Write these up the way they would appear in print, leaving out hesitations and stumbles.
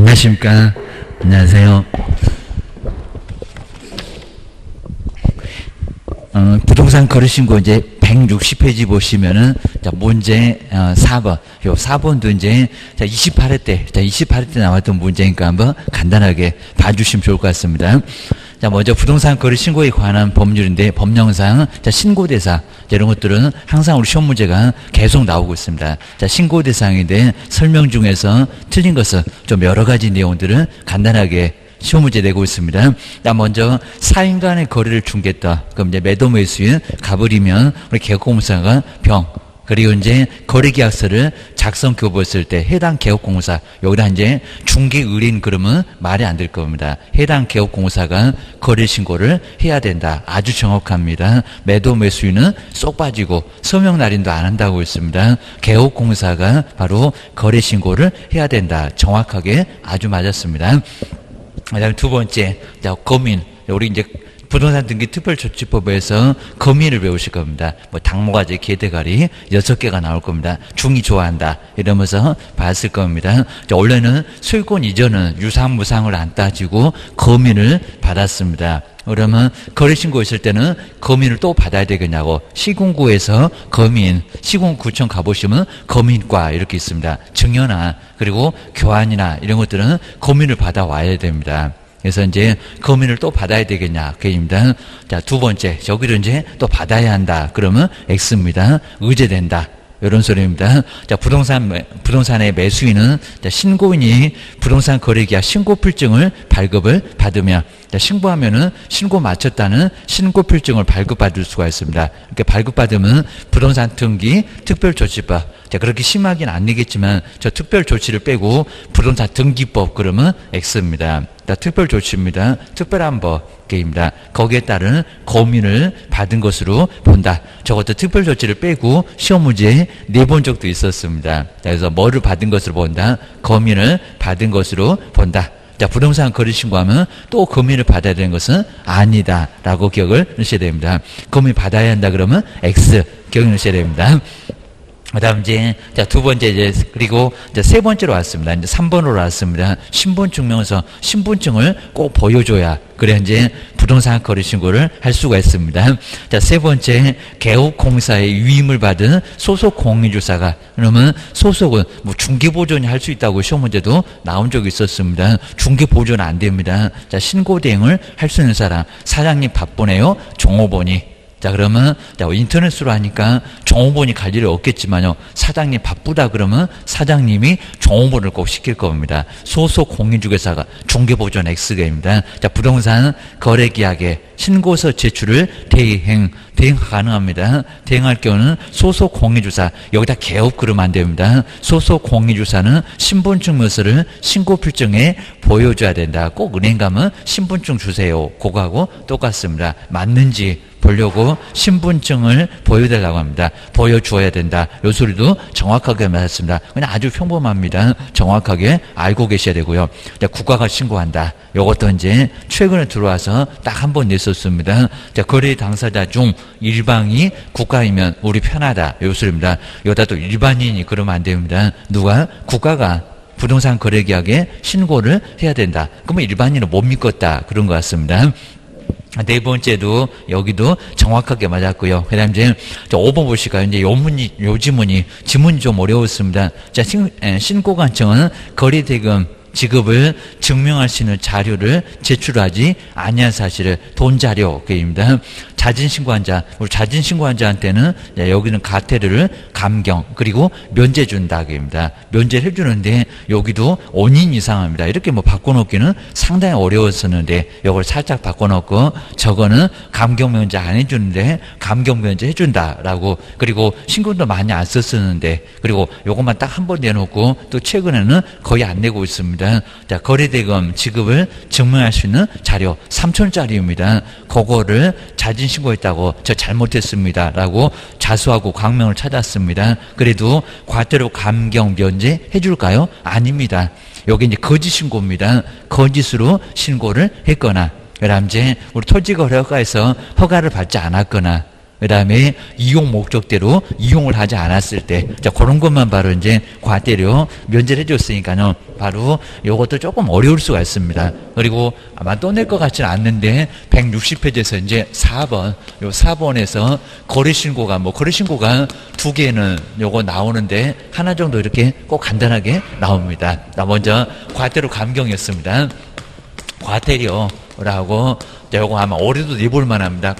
안녕하십니까. 안녕하세요. 부동산 거래신고 이제 160페이지 보시면은 자, 문제 4번. 요 4번도 이제 자, 28회 때 나왔던 문제니까 한번 간단하게 봐주시면 좋을 것 같습니다. 자, 먼저 부동산 거래 신고에 관한 법률인데 법령상 자, 신고 대상 이런 것들은 항상 우리 시험 문제가 계속 나오고 있습니다. 자, 신고 대상인데 설명 중에서 틀린 것은 좀 여러 가지 내용들을 간단하게 시험 문제 내고 있습니다. 자, 먼저 사인 간의 거래를 중개했다. 그럼 이제 매도 매수인 갑을이면 우리 개업공사가 병. 그리고 이제 거래계약서를 작성 교부했을 때 해당 개업공사 여기다 이제 중개 의뢰인 그러면 말이 안 될 겁니다. 해당 개업공사가 거래 신고를 해야 된다. 아주 정확합니다. 매도 매수인은 쏙 빠지고 서명 날인도 안 한다고 했습니다. 개업공사가 바로 거래 신고를 해야 된다. 정확하게 아주 맞았습니다. 그다음에 두 번째, 자, 거민. 우리 이제 부동산 등기 특별조치법에서 거민을 배우실 겁니다. 뭐 당모가지, 개대가리 6개가 나올 겁니다. 중이 좋아한다 이러면서 봤을 겁니다. 자, 원래는 소유권 이전은 유상무상을 안 따지고 거민을 받았습니다. 그러면 거래신고 있을 때는 거민을 또 받아야 되겠냐고. 시군구에서 거민, 시군구청 가보시면 거민과 이렇게 있습니다. 증여나 그리고 교환이나 이런 것들은 거민을 받아와야 됩니다. 그래서 이제 거민을 또 받아야 되겠냐 그입니다. 자, 두 번째, 저기를 이제 또 받아야 한다. 그러면 X입니다. 의제된다. 이런 소리입니다. 자, 부동산의 매수인은 자, 신고인이 부동산 거래계약 신고필증을 발급을 받으면 자, 신고하면은 신고 마쳤다는 신고필증을 발급받을 수가 있습니다. 이렇게 발급받으면 부동산 등기 특별조치법. 자, 그렇게 심하긴 아니겠지만 저 특별조치를 빼고 부동산 등기법 그러면 X입니다. 자, 특별조치입니다. 특별한 법입니다. 거기에 따른 거민을 받은 것으로 본다. 저것도 특별조치를 빼고 시험 문제에 내본 적도 있었습니다. 자, 그래서 뭐를 받은 것으로 본다? 거민을 받은 것으로 본다. 자, 부동산 거래 신고하면 또 거민을 받아야 되는 것은 아니다. 라고 기억을 하셔야 됩니다. 거민 받아야 한다 그러면 X 기억을 하셔야 됩니다. 그 다음 이제, 자, 두 번째 이제, 그리고 이제 세 번째로 왔습니다. 이제 3번으로 왔습니다. 신분증명서, 신분증을 꼭 보여줘야, 그래 이제 부동산 거래 신고를 할 수가 있습니다. 자, 세 번째, 개업공사의 위임을 받은 소속 공인주사가, 그러면 소속은 뭐 중개보존이 할 수 있다고 시험 문제도 나온 적이 있었습니다. 중개보존 안 됩니다. 자, 신고대행을 할 수 있는 사람, 사장님 바쁘네요. 종업원이. 자, 그러면 자, 인터넷으로 하니까 종업원이 갈 일이 없겠지만요. 사장님 바쁘다 그러면 사장님이 종업원을 꼭 시킬 겁니다. 소속 공인중개사가 중개보존 X가입니다. 자, 부동산 거래계약에 신고서 제출을 대행 가능합니다. 대행할 경우는 소속 공인주사 여기다 개업 그러면 안 됩니다. 소속 공인주사는 신분증명서를 신고필증에 보여줘야 된다. 꼭 은행 가면 신분증 주세요. 그거하고 똑같습니다. 맞는지 보려고 신분증을 보여달라고 합니다. 보여주어야 된다. 요 소리도 정확하게 맞았습니다. 그냥 아주 평범합니다. 정확하게 알고 계셔야 되고요. 자, 국가가 신고한다. 요것도 이제 최근에 들어와서 딱 한 번 냈었습니다. 자, 거래 당사자 중 일방이 국가이면 우리 편하다. 요 소리입니다. 여기다 또 일반인이 그러면 안 됩니다. 누가? 국가가 부동산 거래계약에 신고를 해야 된다. 그러면 일반인은 못 믿겠다. 그런 것 같습니다. 네 번째도 여기도 정확하게 맞았고요. 그 다음 이제 5번 보실까요? 이제 요 지문이 좀 어려웠습니다. 자, 신고관청은 거래대금 지급을 증명할 수 있는 자료를 제출하지 아니한 사실을 돈 자료입니다. 자진신고한 자, 우리 자진신고한 자한테는 여기는 가태료를 감경 그리고 면제 준다입니다. 면제를 해주는데 여기도 5인 이상입니다. 이렇게 뭐 바꿔놓기는 상당히 어려웠었는데 이걸 살짝 바꿔놓고 저거는 감경 면제 안 해주는데 감경 면제 해준다라고 그리고 신고도 많이 안 썼었는데 그리고 요것만 딱 한 번 내놓고 또 최근에는 거의 안 내고 있습니다. 자, 거래대금 지급을 증명할 수 있는 자료 3,000짜리입니다. 그거를 자진신고했다고 저 잘못했습니다 라고 자수하고 광명을 찾았습니다. 그래도 과태료 감경 면제 해줄까요? 아닙니다. 여기 이제 거짓 신고입니다. 거짓으로 신고를 했거나 그다음 이제 우리 토지거래허가에서 허가를 받지 않았거나 그 다음에 이용 목적대로 이용을 하지 않았을 때, 자, 그런 것만 바로 이제 과태료 면제를 해줬으니까요. 바로 요것도 조금 어려울 수가 있습니다. 그리고 아마 또 낼 것 같지는 않는데, 160페이지에서 이제 4번, 요 4번에서 거래신고가, 거래신고가 두 개는 요거 나오는데, 하나 정도 이렇게 꼭 간단하게 나옵니다. 먼저 과태료 감경이었습니다. 과태료라고, 요거 아마 올해도 내볼 만합니다.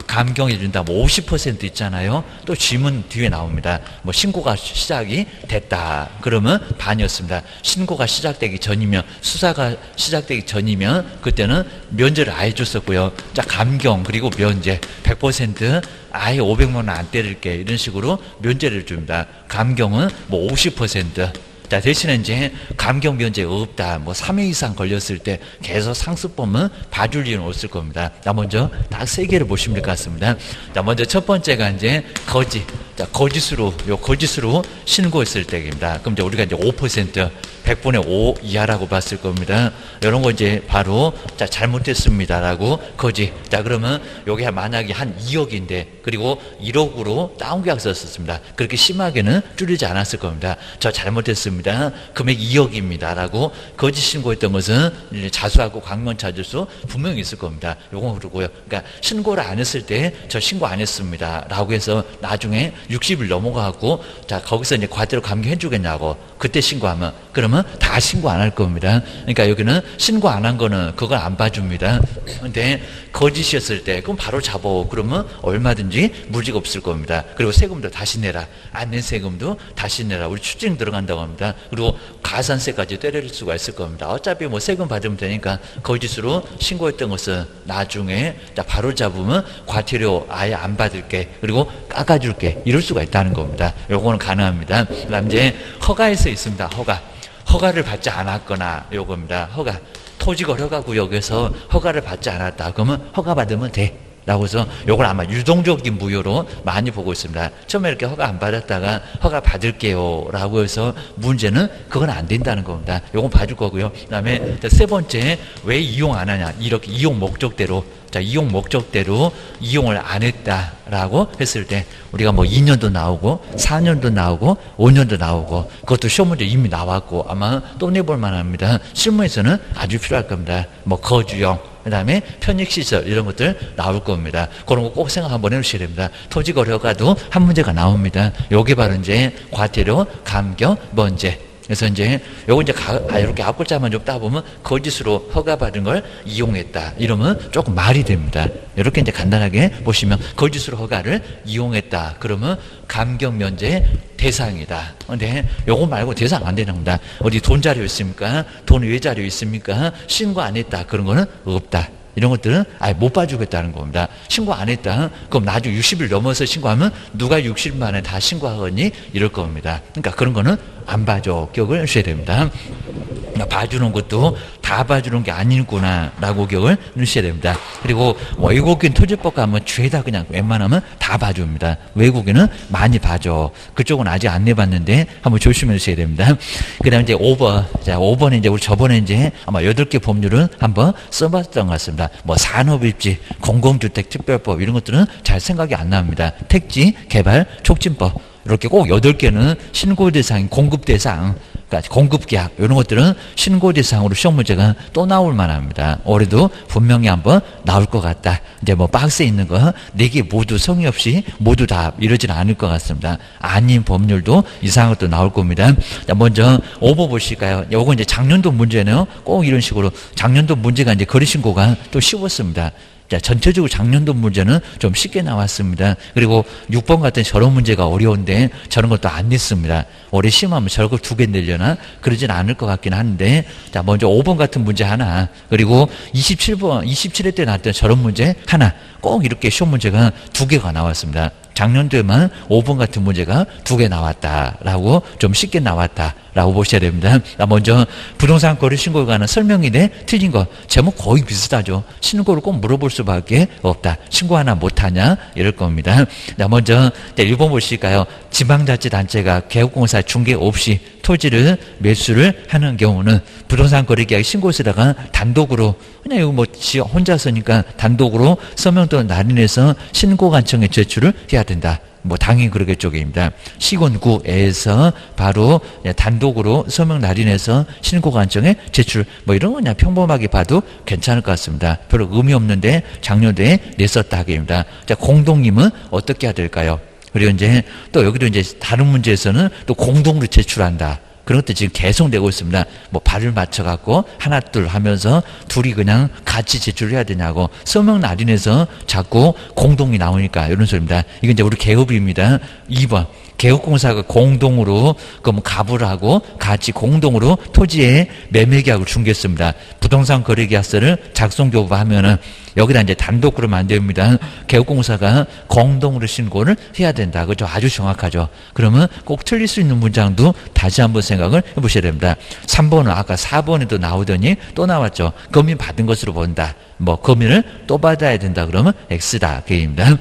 감경해준다. 50% 있잖아요. 또 질문 뒤에 나옵니다. 신고가 시작이 됐다. 그러면 반이었습니다. 신고가 시작되기 전이면, 수사가 시작되기 전이면, 그때는 면제를 아예 줬었고요. 자, 감경, 그리고 면제. 100% 아예 500만 원 안 때릴게. 이런 식으로 면제를 줍니다. 감경은 50%. 자, 대신에 이제 감경 면제 없다. 3회 이상 걸렸을 때 계속 상습범은 봐줄 일은 없을 겁니다. 자, 먼저 딱 세 개를 보시면 될 것 같습니다. 자, 먼저 첫 번째가 이제 거짓. 자, 거짓으로 신고했을 때입니다. 그럼 이제 우리가 이제 5%, 100분의 5 이하라고 봤을 겁니다. 이런 거 이제 바로, 자, 잘못했습니다라고 거짓. 자, 그러면 여기 만약에 한 2억인데, 그리고 1억으로 다운계약서 썼습니다. 그렇게 심하게는 줄이지 않았을 겁니다. 저 잘못했습니다. 금액 2억입니다라고 거짓 신고했던 것은 이제 자수하고 강면 찾을 수 분명히 있을 겁니다. 요건 그러고요. 그러니까 신고를 안 했을 때 저 신고 안 했습니다라고 해서 나중에 60일 넘어가고, 자, 거기서 이제 과태료 감경해 주겠냐고 그때 신고하면, 그러면 다 신고 안 할 겁니다. 그러니까 여기는 신고 안 한 거는 그걸 안 봐줍니다. 근데 거짓이었을 때 그럼 바로 잡어. 그러면 얼마든지 무지가 없을 겁니다. 그리고 세금도 다시 내라. 안 낸 세금도 다시 내라. 우리 추징 들어간다고 합니다. 그리고 가산세까지 때릴 수가 있을 겁니다. 어차피 세금 받으면 되니까 거짓으로 신고했던 것은 나중에, 자, 바로 잡으면 과태료 아예 안 받을게. 그리고 깎아줄게. 이럴 수가 있다는 겁니다. 요거는 가능합니다. 그다음 이제 허가에서 있습니다. 허가를 받지 않았거나 요겁니다. 토지거래가구역에서 허가를 받지 않았다. 그러면 허가 받으면 돼. 라고 해서 요걸 아마 유동적인 무효로 많이 보고 있습니다. 처음에 이렇게 허가 안 받았다가 허가 받을게요 라고 해서 문제는 그건 안 된다는 겁니다. 요건 봐줄 거고요. 그 다음에 세 번째, 왜 이용 안 하냐. 이렇게 이용 목적대로, 자, 이용 목적대로 이용을 안 했다라고 했을 때 우리가 2년도 나오고 4년도 나오고 5년도 나오고, 그것도 시험 문제 이미 나왔고 아마 또 내볼 만합니다. 실무에서는 아주 필요할 겁니다. 거주형, 그 다음에 편익시설 이런 것들 나올 겁니다. 그런 거 꼭 생각 한번 해주셔야 됩니다. 토지거래가도 한 문제가 나옵니다. 요게 바로 이제 과태료, 감경, 면제. 그래서 이제 요거 이제 이렇게 앞글자만 좀 따보면 거짓으로 허가받은 걸 이용했다. 이러면 조금 말이 됩니다. 이렇게 이제 간단하게 보시면 거짓으로 허가를 이용했다. 그러면 감경 면제 대상이다. 근데 요거 말고 대상 안 되는 겁니다. 어디 돈 자료 있습니까? 돈 외 자료 있습니까? 신고 안 했다. 그런 거는 없다. 이런 것들은 아예 못 봐주겠다는 겁니다. 신고 안 했다. 그럼 나중에 60일 넘어서 신고하면 누가 60일 만에 다 신고하겠니? 이럴 겁니다. 그러니까 그런 거는 안 봐줘. 기억을 하셔야 됩니다. 봐주는 것도 다 봐주는 게 아니구나 라고 기억을 하셔야 됩니다. 그리고 외국인 토지법 가면 죄다 그냥 웬만하면 다 봐줍니다. 외국인은 많이 봐줘. 그쪽은 아직 안 내봤는데 한번 조심해 주셔야 됩니다. 그 다음에 이제 5번. 자, 5번에 이제 우리 저번에 이제 아마 8개 법률은 한번 써봤던 것 같습니다. 산업입지, 공공주택 특별법 이런 것들은 잘 생각이 안 납니다. 택지, 개발, 촉진법. 이렇게 꼭 8개는 신고 대상, 공급 대상, 그러니까 공급 계약 이런 것들은 신고 대상으로 시험 문제가 또 나올 만합니다. 올해도 분명히 한번 나올 것 같다. 이제 박스에 있는 거 4개 모두 성의 없이 모두 다 이러지는 않을 것 같습니다. 아닌 법률도 이상한 것도 나올 겁니다. 자, 먼저 5번 보실까요? 요거 이제 작년도 문제네요. 꼭 이런 식으로 작년도 문제가 이제 거래신고가 또 쉬웠습니다. 자, 전체적으로 작년도 문제는 좀 쉽게 나왔습니다. 그리고 6번 같은 저런 문제가 어려운데 저런 것도 안 냈습니다. 올해 심하면 저런 걸 2개 내려나? 그러진 않을 것 같긴 한데, 자, 먼저 5번 같은 문제 하나, 그리고 27회 때 나왔던 저런 문제 하나, 꼭 이렇게 시험 문제가 2개가 나왔습니다. 작년도에만 5번 같은 문제가 2개 나왔다라고 좀 쉽게 나왔다. 라고 보셔야 됩니다. 먼저 부동산 거래 신고에 관한 설명인데 틀린 거 제목 거의 비슷하죠. 신고를 꼭 물어볼 수밖에 없다. 신고 하나 못하냐 이럴 겁니다. 먼저 1번 보실까요? 지방자치단체가 개업공사 중개 없이 토지를 매수를 하는 경우는 부동산 거래계약 신고서에다가 단독으로 그냥 이거 뭐 혼자서니까 단독으로 서명 또는 날인해서 신고관청에 제출을 해야 된다. 뭐 당연히 그러겠죠, 입니다. 시군구에서 바로 단독으로 서명 날인해서 신고관청에 제출, 뭐 이런 거 그냥 평범하게 봐도 괜찮을 것 같습니다. 별로 의미 없는데 작년도에 냈었다 하기입니다. 자, 공동님은 어떻게 해야 될까요? 그리고 이제 또 여기도 이제 다른 문제에서는 또 공동으로 제출한다. 그런 것도 지금 계속 되고 있습니다. 뭐 발을 맞춰갖고 하나 둘 하면서 둘이 그냥 같이 제출을 해야 되냐고 서명 날인해서 자꾸 공동이 나오니까 이런 소리입니다. 이건 이제 우리 개업입니다. 2번. 개업공사가 공동으로 그럼 갑을 하고 같이 공동으로 토지의 매매계약을 중개했습니다. 부동산 거래계약서를 작성교부하면은 여기다 이제 단독 그러면 안 됩니다. 개업공사가 공동으로 신고를 해야 된다. 그죠? 아주 정확하죠. 그러면 꼭 틀릴 수 있는 문장도 다시 한번 생각을 해보셔야 됩니다. 3번은 아까 4번에도 나오더니 또 나왔죠. 검인 받은 것으로 본다. 뭐 검인을 또 받아야 된다. 그러면 X다. 그입니다.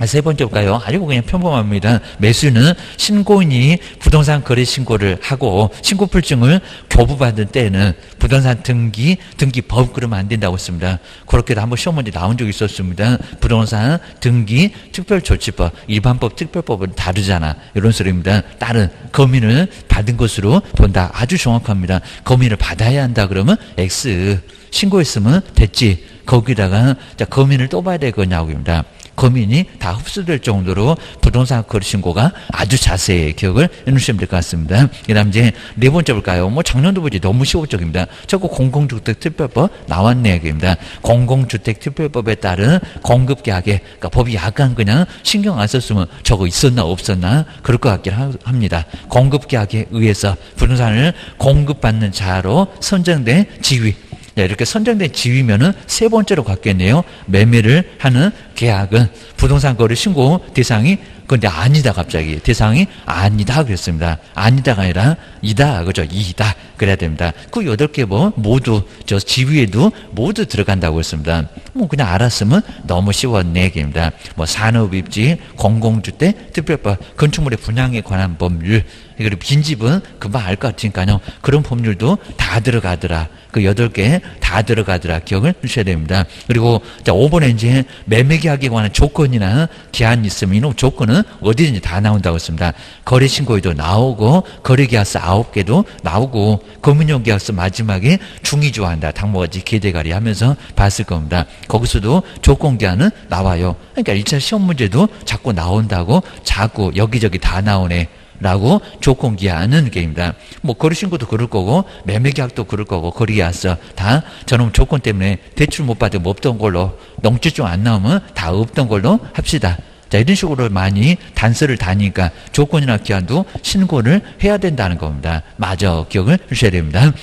세 번째 볼까요? 아주 그냥 평범합니다. 매수는 신고인이 부동산 거래 신고를 하고 신고필증을 교부받은 때에는 부동산 등기법 그러면 안 된다고 했습니다. 그렇게도 한번 시험 문제 나온 적이 있었습니다. 부동산 등기 특별조치법, 일반법, 특별법은 다르잖아. 이런 소리입니다. 다른 검인을 받은 것으로 본다. 아주 정확합니다. 검인을 받아야 한다 그러면 X. 신고했으면 됐지. 거기다가 자, 검인을 또 봐야 될 거냐고입니다. 검인이 다 흡수될 정도로 부동산 거래 신고가 아주 자세히 기억을 해놓으시면 될 것 같습니다. 그 다음 이제 네 번째 볼까요? 뭐 작년도 보지 너무 시호적입니다. 저거 공공주택특별법 나왔네, 여기입니다. 공공주택특별법에 따른 공급계약에, 그러니까 법이 약간 그냥 신경 안 썼으면 저거 있었나 없었나 그럴 것 같긴 합니다. 공급계약에 의해서 부동산을 공급받는 자로 선정된 지위. 네, 이렇게 선정된 지위면은 세 번째로 갖겠네요. 매매를 하는 계약은 부동산 거래 신고 대상이 근데 아니다 갑자기 대상이 아니다 그랬습니다. 아니다가 아니라 이다 그죠? 이다 그래야 됩니다. 그 8개 뭐 모두 저 지위에도 모두 들어간다고 했습니다. 뭐 그냥 알았으면 너무 쉬웠네 얘기입니다. 뭐 산업입지, 공공주택, 특별법, 건축물의 분양에 관한 법률 그리고 빈집은 금방 알 것 같으니까요. 그런 법률도 다 들어가더라. 그 8개 다 들어가더라. 기억을 하셔야 됩니다. 그리고 자 5번에 이제 매매계약에 관한 조건이나 기한이 있으면 이런 조건은 어디든지 다 나온다고 했습니다. 거래신고에도 나오고 거래계약서 9개도 나오고 금융계약서 마지막에 중의조한다. 당모같이 개대가리 하면서 봤을 겁니다. 거기서도 조건기한은 나와요. 그러니까 1차 시험 문제도 자꾸 나온다고 자꾸 여기저기 다 나오네. 라고 조건기한은 게임이다. 뭐 거래신고도 그럴 거고 매매계약도 그럴 거고 거래계약서 다 저놈 조건 때문에 대출 못 받으면 없던 걸로 농지증 안 나오면 다 없던 걸로 합시다. 자, 이런 식으로 많이 단서를 다니까 조건이나 기한도 신고를 해야 된다는 겁니다. 마저 기억을 하셔야 됩니다.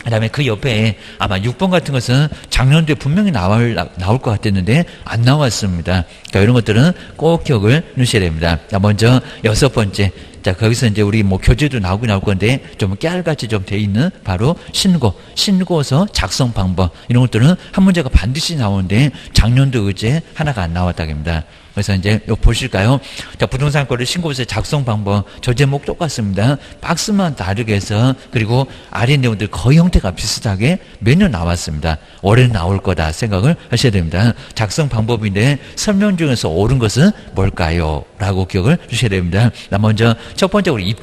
그 다음에 그 옆에 아마 6번 같은 것은 작년도에 분명히 나올 것 같았는데 안 나왔습니다. 그러니까 이런 것들은 꼭 기억을 넣으셔야 됩니다. 자, 먼저 6번째. 자, 거기서 이제 우리 뭐 교재도 나오긴 나올 건데 좀 깨알같이 좀 돼 있는 바로 신고서 작성 방법. 이런 것들은 한 문제가 반드시 나오는데 작년도 의제 하나가 안 나왔다입니다. 그래서 이제 요 보실까요? 자, 부동산 거래 신고서 작성 방법. 저 제목 똑같습니다. 박스만 다르게 해서 그리고 아래 내용들 거의 형태가 비슷하게 매년 나왔습니다. 올해는 나올 거다 생각을 하셔야 됩니다. 작성 방법인데 설명 중에서 옳은 것은 뭘까요? 라고 기억을 주셔야 됩니다. 먼저 첫 번째 우리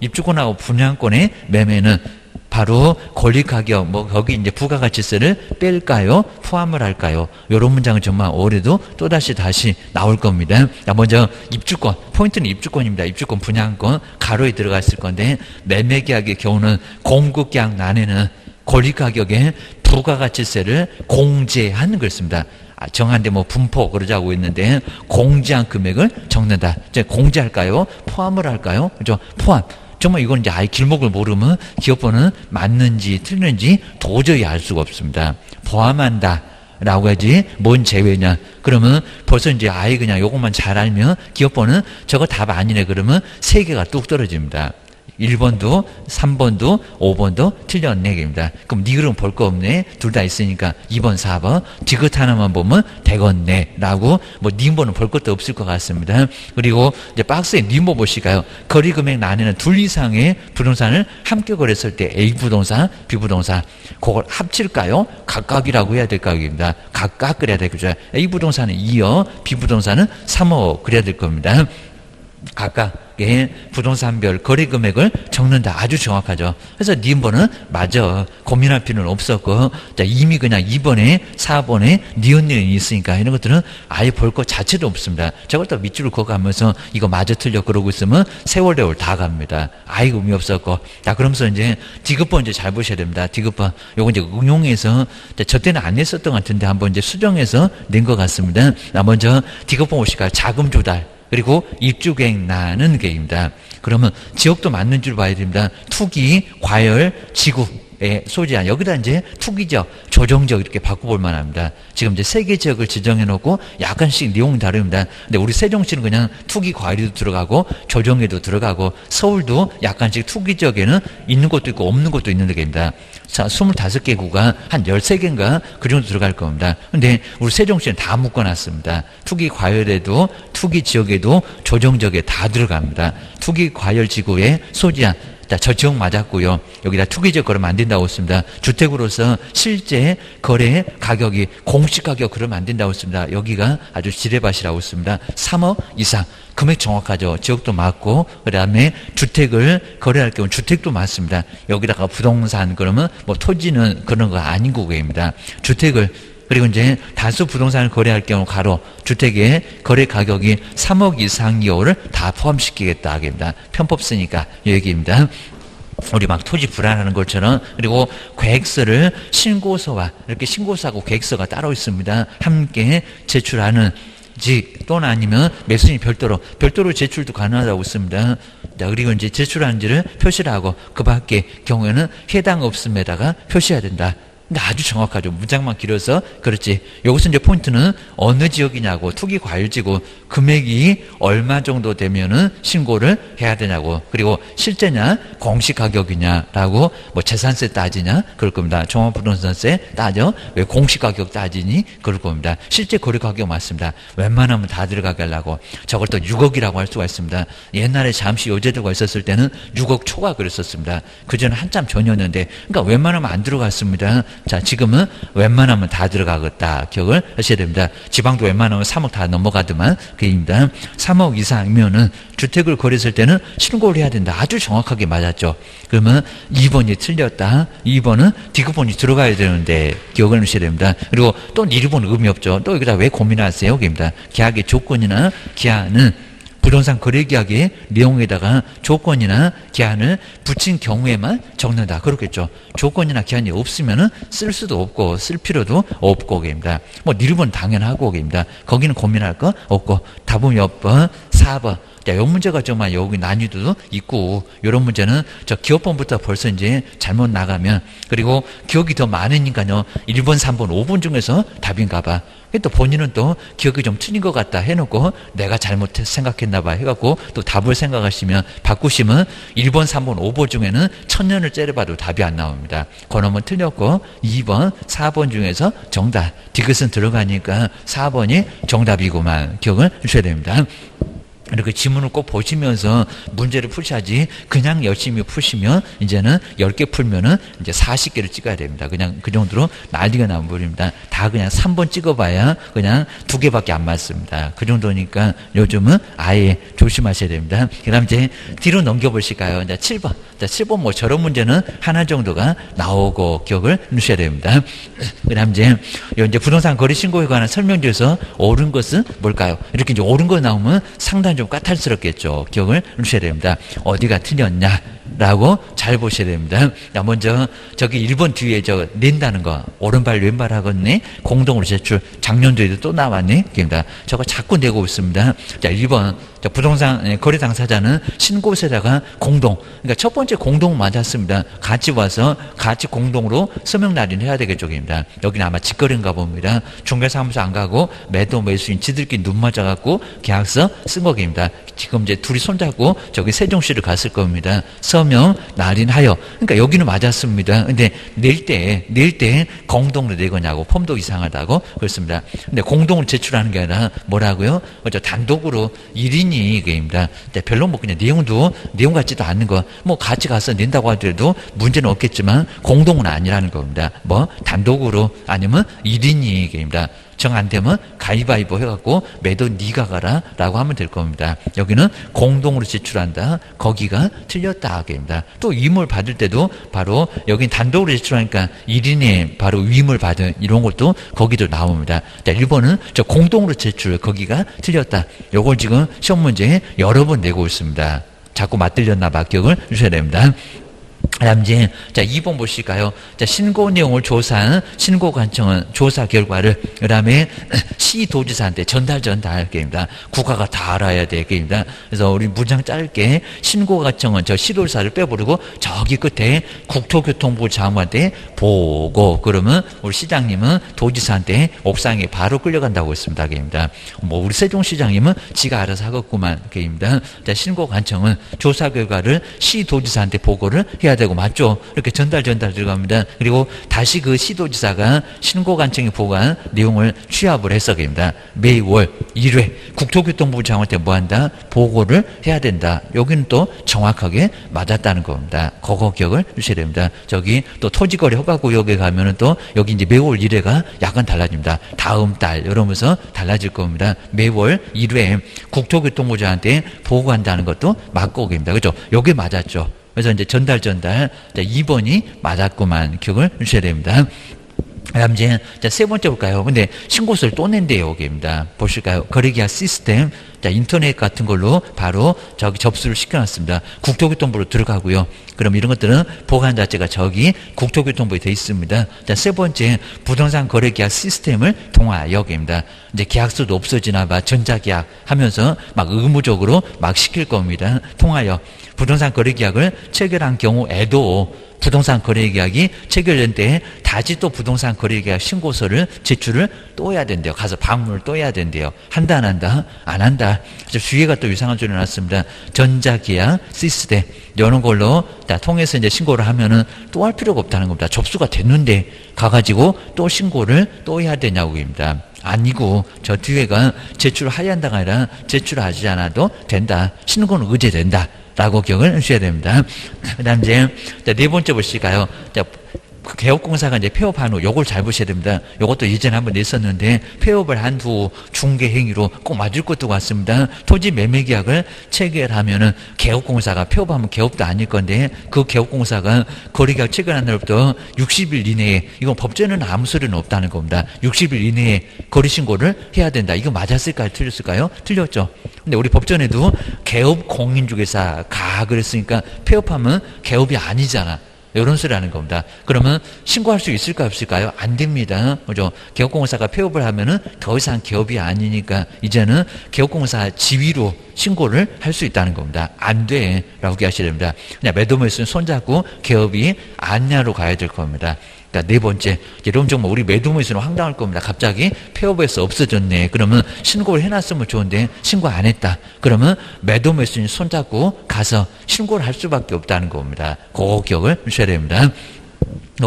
입주권하고 분양권의 매매는 바로 권리가격, 뭐, 거기 이제 부가가치세를 뺄까요? 포함을 할까요? 요런 문장은 정말 올해도 또다시 다시 나올 겁니다. 먼저 입주권, 포인트는 입주권입니다. 입주권, 분양권, 가로에 들어가 있을 건데, 매매계약의 경우는 공급계약란에는 권리가격에 부가가치세를 공제하는 것입니다. 정한데 뭐 분포 그러자고 있는데, 공제한 금액을 적는다. 이제 공제할까요? 포함을 할까요? 그죠? 포함. 정말 이건 이제 아예 길목을 모르면 기업번호는 맞는지 틀린지 도저히 알 수가 없습니다. 포함한다 라고 하지 뭔 제외냐. 그러면 벌써 이제 아예 그냥 요것만 잘 알면 기업번호는 저거 답 아니네 그러면 3개가 뚝 떨어집니다. 1번도 3번도 5번도 틀렸네 입니다. 그럼 니 그럼 볼 거 없네. 둘 다 있으니까 2번 4번 디귿 하나만 보면 되겠네 라고 뭐 님보는 볼 것도 없을 것 같습니다. 그리고 이제 박스에 님보 보시까요. 거리 금액 난에는 둘 이상의 부동산을 함께 거래했을 때 A 부동산 B 부동산 그걸 합칠까요? 각각이라고 해야 될까요? 입니다. 각각 그래야 되겠죠. A 부동산은 2억 B 부동산은 3억 그래야 될 겁니다. 각각의 부동산별 거래 금액을 적는다. 아주 정확하죠. 그래서 님번은 맞아. 고민할 필요는 없었고, 자, 이미 그냥 2번에 4번에 니은니은이 있으니까 이런 것들은 아예 볼 것 자체도 없습니다. 저걸 또 밑줄을 그어가면서 이거 맞아 틀려 그러고 있으면 세월 다 갑니다. 아예 의미 없었고. 자, 그러면서 이제 디귿번 이제 잘 보셔야 됩니다. 디귿번. 요거 이제 응용해서 저 때는 안 냈었던 것 같은데 한번 이제 수정해서 낸 것 같습니다. 자, 먼저 디귿번 보실까요? 자금 조달. 그리고 입주계획 나는 계획입니다. 그러면 지역도 맞는 줄 봐야 됩니다. 투기, 과열, 지구의 소지한 여기다 이제 투기적, 조정적 이렇게 바꿔볼 만합니다. 지금 이제 세 개 지역을 지정해 놓고 약간씩 내용이 다릅니다. 근데 우리 세종시는 그냥 투기, 과열도 들어가고 조정에도 들어가고 서울도 약간씩 투기 지역에는 있는 것도 있고 없는 것도 있는 데입니다. 자, 25개 구가 한 13개인가 그 정도 들어갈 겁니다. 근데 우리 세종시는 다 묶어놨습니다. 투기 과열에도 투기 지역에도 조정적에 다 들어갑니다. 투기 과열 지구에 소지한 자, 저 지역 맞았고요. 여기다 투기적 거래면 안 된다고 했습니다. 주택으로서 실제 거래 가격이 공시 가격 그러면 안 된다고 했습니다. 여기가 아주 지뢰밭이라고 했습니다. 3억 이상. 금액 정확하죠. 지역도 맞고, 그 다음에 주택을 거래할 경우 주택도 맞습니다. 여기다가 부동산 그러면 뭐 토지는 그런 거 아닌 거고입니다. 주택을 그리고 이제 다수 부동산을 거래할 경우 가로 주택의 거래 가격이 3억 이상 이하를 다 포함시키겠다 하겠습니다. 편법 쓰니까 이 얘기입니다. 우리 막 토지 불안하는 것처럼. 그리고 계획서를 신고서와 이렇게 신고서하고 계획서가 따로 있습니다. 함께 제출하는 또는 아니면 매수인이 별도로 제출도 가능하다고 있습니다. 자, 그리고 이제 제출하는지를 표시를 하고 그 밖의 경우에는 해당 없음에다가 표시해야 된다. 근데 아주 정확하죠. 문장만 길어서 그렇지. 여기서 이제 포인트는 어느 지역이냐고, 투기 과열지구 금액이 얼마 정도 되면은 신고를 해야 되냐고, 그리고 실제냐 공시 가격이냐라고 뭐 재산세 따지냐 그럴 겁니다. 종합부동산세 따져 왜 공시 가격 따지니 그럴 겁니다. 실제 거래 가격 맞습니다. 웬만하면 다 들어가게 하려고 저걸 또 6억이라고 할 수가 있습니다. 옛날에 잠시 여제도가 있었을 때는 6억 초과 그랬었습니다. 그전에 한참 전이었는데 그러니까 웬만하면 안 들어갔습니다. 자, 지금은 웬만하면 다 들어가겠다. 기억을 하셔야 됩니다. 지방도 웬만하면 3억 다 넘어가더만 그입니다. 3억 이상이면은 주택을 거래했을 때는 신고를 해야 된다. 아주 정확하게 맞았죠. 그러면 2번이 틀렸다. 2번은 디귿번이 들어가야 되는데 기억을 하셔야 됩니다. 그리고 또 1번 의미 없죠. 또 여기다 왜 고민하세요? 여기입니다. 계약의 조건이나 기한은 부동산 거래계약의 내용에다가 조건이나 기한을 붙인 경우에만 적는다. 그렇겠죠. 조건이나 기한이 없으면은 쓸 수도 없고 쓸 필요도 없고 입니다. 뭐 1번 당연하고 입니다. 거기는 고민할 거 없고 답은 몇 번? 4번. 자, 이 문제가 정말 여기 난이도도 있고, 이런 문제는 저 기업번부터 벌써 이제 잘못 나가면, 그리고 기억이 더 많으니까요, 1번, 3번, 5번 중에서 답인가 봐. 또 본인은 또 기억이 좀 틀린 것 같다 해놓고 내가 잘못 생각했나 봐 해갖고 또 답을 생각하시면 바꾸시면 1번, 3번, 5번 중에는 1000년을 째려봐도 답이 안 나옵니다. 그놈은 틀렸고 2번, 4번 중에서 정답. 디귿은 들어가니까 4번이 정답이고만 기억을 주셔야 됩니다. 이렇게 지문을 꼭 보시면서 문제를 푸셔야지 그냥 열심히 푸시면 이제는 10개 풀면은 이제 40개를 찍어야 됩니다. 그냥 그 정도로 난리가 나는 분입니다. 다 그냥 3번 찍어봐야 그냥 2개밖에 안 맞습니다. 그 정도니까 요즘은 아예 조심하셔야 됩니다. 그 다음 이제 뒤로 넘겨보실까요? 이제 7번. 자, 7번 뭐 저런 문제는 하나 정도가 나오고 기억을 넣으셔야 됩니다. 그 다음 이제 부동산 거래 신고에 관한 설명지에서 옳은 것은 뭘까요? 이렇게 이제 옳은 거 나오면 상당히 좀 까탈스럽겠죠. 기억을 넣으셔야 됩니다. 어디가 틀렸냐? 라고 잘 보셔야 됩니다. 자, 먼저 저기 1번 뒤에 저 낸다는 거 오른발 왼발 하겠네. 공동으로 제출 작년도에도 또 나왔네. 그입니다. 저거 자꾸 내고 있습니다. 자, 1번 부동산 거래 당사자는 신고세다가 공동. 그러니까 첫 번째 공동 맞았습니다. 같이 와서 같이 공동으로 서명 날인을 해야 되겠죠. 입니다. 여기는 아마 직거래인가 봅니다. 중개사무소 안 가고 매도 매수인 지들끼리 눈 맞아갖고 계약서 쓴 거입니다. 지금 이제 둘이 손잡고 저기 세종시를 갔을 겁니다. 서명 날인하여. 그러니까 여기는 맞았습니다. 근데 낼 때 공동으로 내거냐고 폼도 이상하다고 그렇습니다. 근데 공동으로 제출하는 게 아니라 뭐라고요? 그죠? 단독으로 1인이 이게입니다. 별로 뭐 그냥 내용 같지도 않는 거 뭐 같이 가서 낸다고 하더라도 문제는 없겠지만 공동은 아니라는 겁니다. 뭐 단독으로 아니면 1인이 이게입니다. 정 안 되면 가위바위보 해갖고 매도 네가 가라 라고 하면 될 겁니다. 여기는 공동으로 제출한다. 거기가 틀렸다 하게입니다. 또 위임을 받을 때도 바로 여긴 단독으로 제출하니까 1인이 바로 위임을 받은 이런 것도 거기도 나옵니다. 자, 1번은 저 공동으로 제출 거기가 틀렸다. 요걸 지금 시험 문제에 여러 번 내고 있습니다. 자꾸 맞들렸나 봐 기억을 주셔야 됩니다. 다음 이제 자 2번 보실까요? 자 신고 내용을 조사한 신고관청은 조사 결과를 그다음에 시도지사한테 전달 게임이다. 국가가 다 알아야 될 게임이다. 그래서 우리 문장 짧게 신고관청은 저 시도지사를 빼버리고 저기 끝에 국토교통부 장관한테 보고 그러면 우리 시장님은 도지사한테 옥상에 바로 끌려간다고 했습니다. 게임이다. 뭐 우리 세종시장님은 지가 알아서 하겠구만 게임이다. 자 신고관청은 조사 결과를 시도지사한테 보고를 해야 되고 맞죠? 이렇게 전달 들어갑니다. 그리고 다시 그 시도지사가 신고관청이 보고한 내용을 취합을 해서 입니다. 매월 1회 국토교통부 장관한테 뭐한다? 보고를 해야 된다. 여기는 또 정확하게 맞았다는 겁니다. 그거 기억을 주셔야 됩니다. 저기 또 토지거래 허가구역에 가면은 또 여기 이제 매월 1회가 약간 달라집니다. 다음 달 이러면서 달라질 겁니다. 매월 1회 국토교통부 장관한테 보고한다는 것도 맞고 입니다. 그죠? 여기 맞았죠? 그래서 이제 전달. 2번이 맞았구만. 기억을 주셔야 됩니다. 다음 이제 세 번째 볼까요? 근데 신고서를 또 낸대요. 여기입니다. 보실까요? 거래계약 시스템. 자, 인터넷 같은 걸로 바로 저기 접수를 시켜놨습니다. 국토교통부로 들어가고요. 그럼 이런 것들은 보관 자체가 저기 국토교통부에 돼 있습니다. 자, 세 번째 부동산 거래계약 시스템을 통하여 여기입니다. 이제 계약서도 없어지나 봐. 전자계약 하면서 막 의무적으로 막 시킬 겁니다. 통하여 부동산 거래계약을 체결한 경우에도 부동산 거래계약이 체결된 때에 다시 또 부동산 거래계약 신고서를 제출을 또 해야 된대요. 가서 방문을 또 해야 된대요. 한다 안 한다? 안 한다. 주위가 또 이상한 소리 났습니다. 전자계약 시스템 이런 걸로 다 통해서 이제 신고를 하면은 또 할 필요가 없다는 겁니다. 접수가 됐는데 가가지고 또 신고를 또 해야 되냐고입니다. 아니고 저 뒤에가 제출하야 한다가 아니라 제출하지 않아도 된다. 신고는 의제된다. 라고 기억을 하셔야 됩니다. 그 다음 이제 네 번째 보실까요? 개업공사가 이제 폐업한 후 요걸 잘 보셔야 됩니다. 요것도 예전에 한번 냈었는데 폐업을 한 후 중개행위로 꼭 맞을 것도 같습니다. 토지 매매계약을 체결하면은 개업공사가 폐업하면 개업도 아닐 건데 그 개업공사가 거래계약 체결한 날부터 60일 이내에 이건 법제는 아무 소리는 없다는 겁니다. 60일 이내에 거래신고를 해야 된다. 이거 맞았을까요? 틀렸을까요? 틀렸죠. 근데 우리 법전에도 개업 공인중개사 가 그랬으니까 폐업하면 개업이 아니잖아. 이런 소리 하는 겁니다. 그러면 신고할 수 있을까요? 없을까요? 안 됩니다. 그죠? 개업공사가 폐업을 하면은 더 이상 개업이 아니니까 이제는 개업공사 지위로 신고를 할 수 있다는 겁니다. 안 돼. 라고 얘기하셔야 됩니다. 그냥 매도매수는 손잡고 개업이 아니냐로 가야 될 겁니다. 그러니까 네 번째, 이런 정말 우리 매도매수는 황당할 겁니다. 갑자기 폐업해서 없어졌네. 그러면 신고를 해놨으면 좋은데 신고 안 했다. 그러면 매도매수는 손잡고 가서 신고를 할 수밖에 없다는 겁니다. 그 기억을 주셔야 됩니다.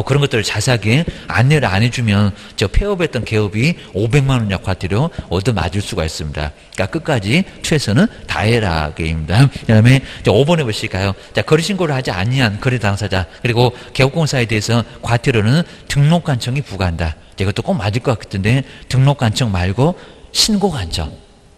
그런 것들을 자세하게 안내를 안 해주면 저 폐업했던 개업이 500만 원 약화태료 얻어맞을 수가 있습니다. 그러니까 끝까지 최선은 다해라 게임입니다. 그 다음에 5번에 보실까요? 자, 거래신고를 하지 아니한 거래 당사자 그리고 개업공사에 대해서 과태료는 등록관청이 부과한다. 이것도 꼭 맞을 것 같은데 등록관청 말고 신고관청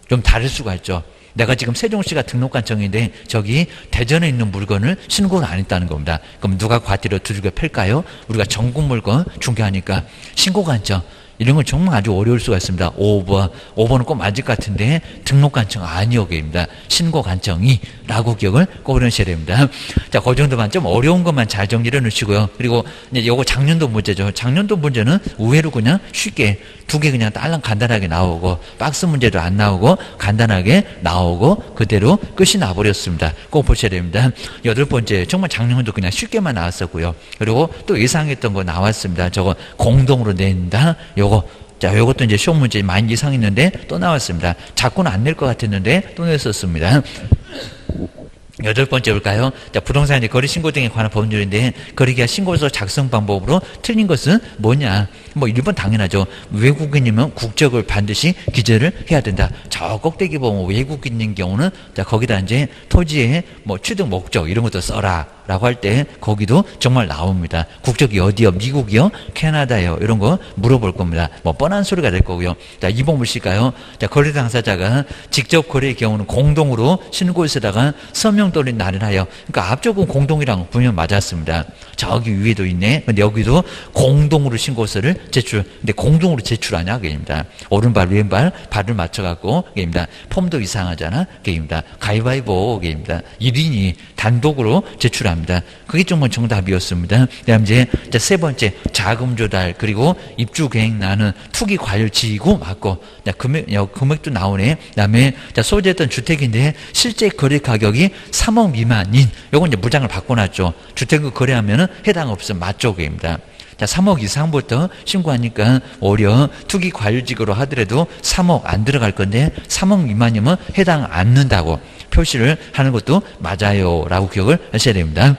좀 다를 수가 있죠. 내가 지금 세종시가 등록관청인데 저기 대전에 있는 물건을 신고를 안 했다는 겁니다. 그럼 누가 과태료 두들겨 팰까요? 우리가 전국 물건 중개하니까 신고관청 이런 건 정말 아주 어려울 수가 있습니다. 5번은 꼭 맞을 것 같은데 등록관청 아니오게입니다. 신고관청이 라고 기억을 꼭 하셔야 됩니다. 자, 그 정도만 좀 어려운 것만 잘 정리를 해놓으시고요. 그리고 이제 요거 작년도 문제죠. 작년도 문제는 의외로 그냥 쉽게 두 개 그냥 딸랑 간단하게 나오고 박스 문제도 안 나오고 간단하게 나오고 그대로 끝이 나버렸습니다. 꼭 보셔야 됩니다. 8번째 정말 작년도 그냥 쉽게만 나왔었고요. 그리고 또 예상했던 거 나왔습니다. 저거 공동으로 낸다. 자, 요것도 이제 시험 문제 많이 예상했는데 또 나왔습니다. 자꾸는 안 낼 것 같았는데 또 냈었습니다. 여덟 번째 볼까요? 자, 부동산 이제 거래 신고 등에 관한 법률인데 거래계약 신고서 작성 방법으로 틀린 것은 뭐냐? 뭐 1번 당연하죠. 외국인이면 국적을 반드시 기재를 해야 된다. 저 꼭대기 보면 외국인인 경우는 자, 거기다 이제 토지의 뭐 취득 목적 이런 것도 써라. 라고 할 때 거기도 정말 나옵니다. 국적이 어디요? 미국이요? 캐나다요? 이런 거 물어볼 겁니다. 뭐 뻔한 소리가 될 거고요. 자, 2번 보실까요? 자, 거래 당사자가 직접 거래의 경우는 공동으로 신고서에다가 서명 또는 날인하여, 그러니까 앞쪽은 공동이랑 분명 맞았습니다. 저기 위에도 있네. 근데 여기도 공동으로 신고서를 제출. 근데 공동으로 제출하냐? 그게입니다. 오른발, 왼발, 발을 맞춰갖고, 그게입니다. 폼도 이상하잖아? 그게입니다. 가위바위보, 그게입니다. 1인이 단독으로 제출합니다. 그게 정말 정답이었습니다. 그다음 이제 세 번째 자금 조달 그리고 입주 계획 나는 투기 과열 지휘구 맞고 금액도 나오네. 그다음에 소재했던 주택인데 실제 거래 가격이 3억 미만인 요건 이제 무장을 바꿔놨죠. 주택을 거래하면은 해당 없음 맞죠, 그입니다. 자, 3억 이상부터 신고하니까 오히려 투기 과열지구로 하더라도 3억 안 들어갈 건데 3억 미만이면 해당 않는다고 표시를 하는 것도 맞아요 라고 기억을 하셔야 됩니다.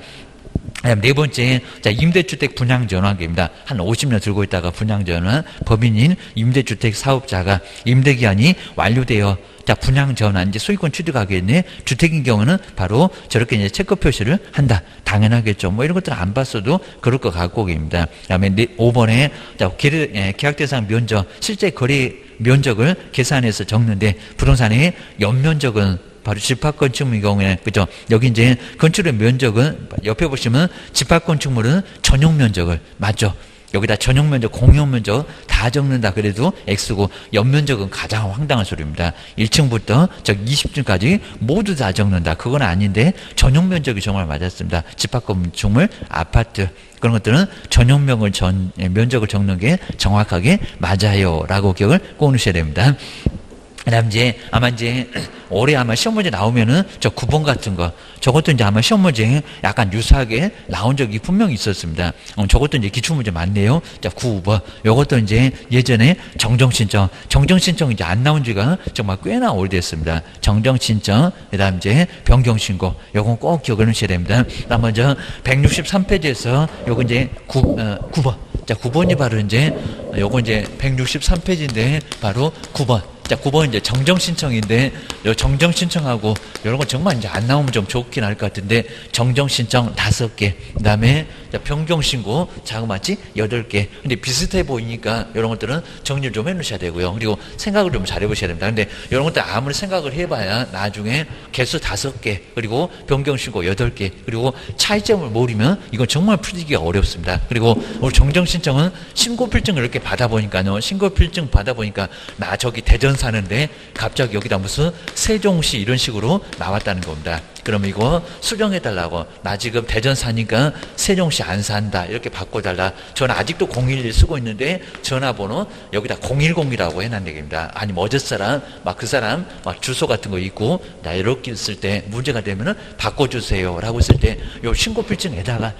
네 번째, 자, 임대주택 분양전환기입니다. 한 50년 들고 있다가 분양전환, 법인인 임대주택 사업자가 임대기한이 완료되어 자, 분양전환, 이제 소유권 취득하겠네. 주택인 경우는 바로 저렇게 이제 체크 표시를 한다. 당연하겠죠. 뭐 이런 것들 안 봤어도 그럴 것 같고입니다. 그 다음에 5번에, 자, 계약 대상 면적, 실제 거래 면적을 계산해서 적는데 부동산의 연면적은 바로 집합건축물의 경우에, 그죠? 여기 이제 건축의 면적은, 옆에 보시면 집합건축물은 전용 면적을, 맞죠? 여기다 전용 면적, 공용 면적 다 적는다 그래도 X고, 연면적은 가장 황당한 소리입니다. 1층부터 20층까지 모두 다 적는다. 그건 아닌데, 전용 면적이 정말 맞았습니다. 집합건축물, 아파트, 그런 것들은 전용 면적을 적는 게 정확하게 맞아요. 라고 기억을 꼭 넣으셔야 됩니다. 그 다음 이제 아마 이제 올해 아마 시험 문제 나오면은 저 9번 같은 거 저것도 이제 아마 시험 문제 약간 유사하게 나온 적이 분명히 있었습니다. 저것도 이제 기출문제 맞네요. 자, 9번 요것도 이제 예전에 정정신청 이제 안 나온 지가 정말 꽤나 오래됐습니다. 정정신청 그 다음 이제 변경신고 요건 꼭 기억을 하셔야 됩니다. 그다음 먼저 163페이지에서 요거 이제 9번 자, 9번이 바로 이제 요거 이제 163페이지인데 바로 9번. 자, 9번 이제 정정신청인데, 요 정정신청하고, 이런 거 정말 이제 안 나오면 좀 좋긴 할 것 같은데, 정정신청 5개, 그 다음에 변경신고, 자그마치 8개. 근데 비슷해 보이니까, 이런 것들은 정리를 좀 해놓으셔야 되고요. 그리고 생각을 좀 잘 해보셔야 됩니다. 근데 이런 것들 아무리 생각을 해봐야 나중에 개수 5개, 그리고 변경신고 8개, 그리고 차이점을 모르면 이건 정말 풀기가 어렵습니다. 그리고 우리 정정신청은 신고필증을 이렇게 받아보니까요. 신고필증 받아보니까, 나 저기 대전 사는데 갑자기 여기다 무슨 세종시 이런 식으로 나왔다는 겁니다. 그러면 이거 수정해달라고. 나 지금 대전 사니까 세종시 안 산다. 이렇게 바꿔달라. 저는 아직도 011 쓰고 있는데 전화번호 여기다 010이라고 해놨는 얘기입니다. 아니면 어제 사람, 막 그 사람, 막 주소 같은 거 있고, 나 이렇게 쓸 때 문제가 되면은 바꿔주세요. 라고 했을 때, 요 신고필증에다가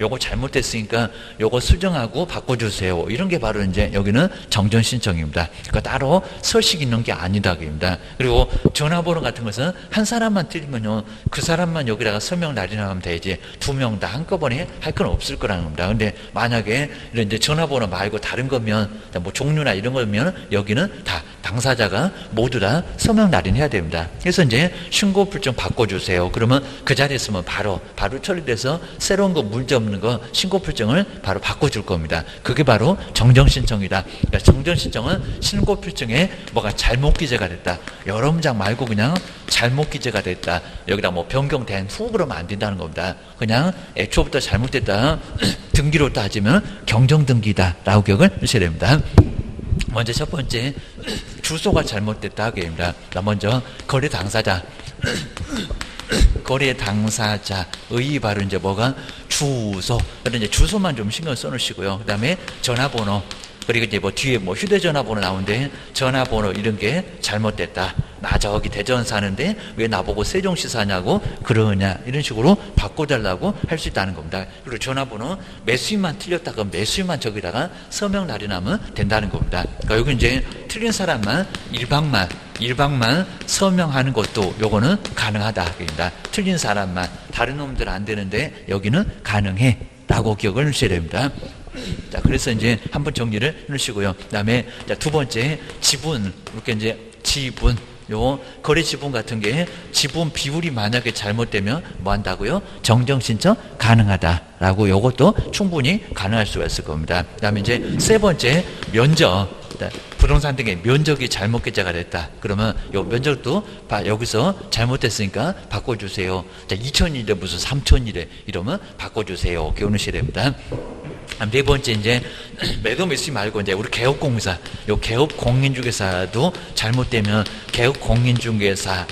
요거 잘못됐으니까 요거 수정하고 바꿔주세요. 이런 게 바로 이제 여기는 정정신청입니다. 그러니까 따로 서식 있는 게 아니다. 그입니다. 그리고 전화번호 같은 것은 한 사람만 틀리면요, 그 사람만 여기다가 서명 날인하면 되지, 2명 다 한꺼번에 할 건 없을 거라는 겁니다. 근데 만약에 이런 이제 전화번호 말고 다른 거면, 뭐 종류나 이런 거면 여기는 다 당사자가 모두 다 서명 날인해야 됩니다. 그래서 이제 신고필증 바꿔주세요. 그러면 그 자리에 있으면 바로 처리돼서 새로운 거 문제 없는 거 신고필증을 바로 바꿔줄 겁니다. 그게 바로 정정신청이다. 그러니까 정정신청은 신고필증에 뭐가 잘못 기재가 됐다. 여러 문장 말고 그냥 잘못 기재가 됐다. 여기다 뭐 변경된 후 그러면 안 된다는 겁니다. 그냥 애초부터 잘못됐다. 등기로 따지면 경정등기다. 라고 기억을 하셔야 됩니다. 먼저 첫 번째, 주소가 잘못됐다 하게입니다. 먼저 거래 당사자의 바로 이제 뭐가 주소. 그런데 이제 주소만 좀 신경 써놓으시고요. 그 다음에 전화번호. 그리고 이제 뭐 뒤에 뭐 휴대전화번호 나오는데 전화번호 이런 게 잘못됐다. 나 저기 대전 사는데 왜 나보고 세종시 사냐고 그러냐. 이런 식으로 바꿔달라고 할 수 있다는 겁니다. 그리고 전화번호 매수인만 틀렸다. 그럼 매수인만 저기다가 서명 날인하면 된다는 겁니다. 그러니까 여기 이제 틀린 사람만 일방만 1박만 서명하는 것도 요거는 가능하다. 그러니까 틀린 사람만, 다른 놈들은 안 되는데 여기는 가능해. 라고 기억을 하셔야 됩니다. 자, 그래서 이제 한번 정리를 해주시고요. 그 다음에 두 번째, 지분. 이렇게 이제 지분. 요 거래 지분 같은 게 지분 비율이 만약에 잘못되면 뭐 한다고요? 정정 신청 가능하다라고 요것도 충분히 가능할 수가 있을 겁니다. 그다음에 이제 세 번째 면적. 부동산 등의 면적이 잘못 계좌가 됐다. 그러면 요 면적도 여기서 잘못됐으니까 바꿔주세요. 자, 2,000이래 무슨 3,000이래 이러면 바꿔주세요. 기억하셔야 됩니다. 네 번째 이제 매도 매수 말고 이제 우리 개업공사, 요 개업공인중개사도 잘못되면 개업공인중개사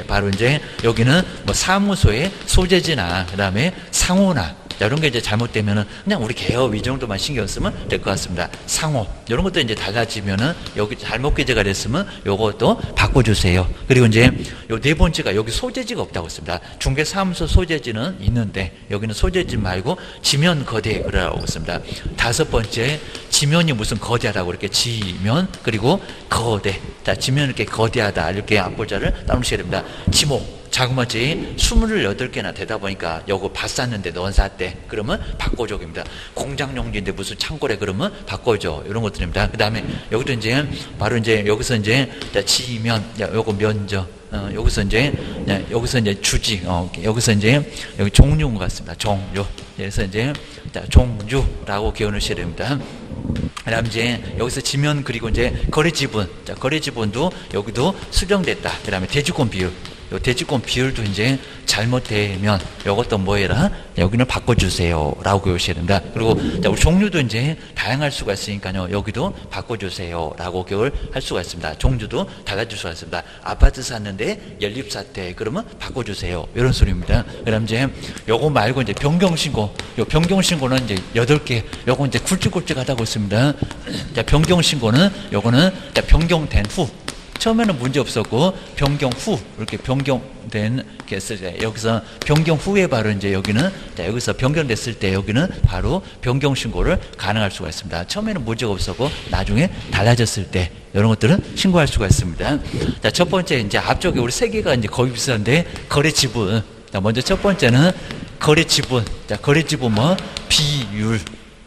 바로 이제 여기는 뭐 사무소의 소재지나 그다음에 상호나 이런 게 이제 잘못되면은 그냥 우리 개업 이 정도만 신경 쓰면 될 것 같습니다. 상호 이런 것도 이제 달라지면은 여기 잘못 기재가 됐으면 요것도 바꿔주세요. 그리고 이제 요 네 번째가 여기 소재지가 없다고 했습니다. 중개사무소 소재지는 있는데 여기는 소재지 말고 지면 거대 그러라고 했습니다. 다섯 번째 지면이 무슨 거대하다고 이렇게 지면 그리고 거대. 자, 지면 이렇게 거대하다 이렇게 앞글자를 따놓으셔야 됩니다. 지목. 자그마치 28개나 되다 보니까 요거 밭 샀는데 넌 샀대. 그러면 바꿔줘입니다. 공장 용지인데 무슨 창고래 그러면 바꿔줘. 이런 것들입니다. 그 다음에 여기도 이제 바로 이제 여기서 이제 지면 요거 면적. 여기서 이제 주지. 여기서 이제 여기 종류인 것 같습니다. 종류. 그래서 이제 종류라고 기억하셔야 됩니다. 그다음 이제 여기서 지면 그리고 이제 거래 지분. 자, 거래 지분도 여기도 수정됐다. 그다음에 대주권 비율. 요 대주권 비율도 이제 잘못되면 요것도 뭐 해라? 여기는 바꿔주세요. 라고 기억하셔야 됩니다. 그리고 우리 종류도 이제 다양할 수가 있으니까요. 여기도 바꿔주세요. 라고 기억을 할 수가 있습니다. 종류도 달라질 수가 있습니다. 아파트 샀는데 연립사태. 그러면 바꿔주세요. 이런 소리입니다. 그 다음 이제 요거 말고 이제 변경신고. 요 변경신고는 이제 8개. 요거 이제 굵직굵직하다고 있습니다. 자, 변경신고는 요거는 변경된 후. 처음에는 문제 없었고 변경 후 이렇게 변경된 게 있을 때 여기서 변경 후에 바로 이제 여기는 여기서 변경됐을 때 여기는 바로 변경 신고를 가능할 수가 있습니다. 처음에는 문제가 없었고 나중에 달라졌을 때 이런 것들은 신고할 수가 있습니다. 자, 첫 번째 이제 앞쪽에 우리 세 개가 이제 거의 비슷한데 거래 지분. 자, 먼저 첫 번째는 거래 지분. 자, 거래 지분 뭐 비율.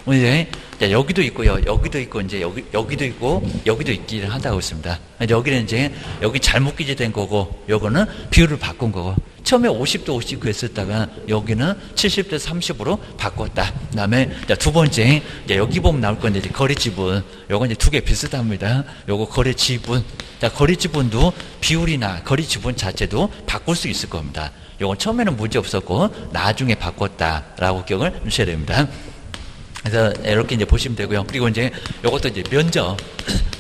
이제 자, 여기도 있고요. 여기도 있고 이제 여기도 있고 여기도 있기를 한다고 했습니다. 여기는 이제 여기 잘못 기재된 거고 요거는 비율을 바꾼 거고 처음에 50대 59 했었다가 여기는 70대 30으로 바꿨다. 그다음에 두 번째 이제 여기 보면 나올 건데 이제 거래 지분. 요거 이제 두 개 비슷합니다. 요거 거래 지분. 자, 거래 지분도 비율이나 거래 지분 자체도 바꿀 수 있을 겁니다. 요건 처음에는 문제 없었고 나중에 바꿨다라고 기억을 하셔야 됩니다. 그래서 이렇게 이제 보시면 되고요. 그리고 이제 이것도 이제 면적.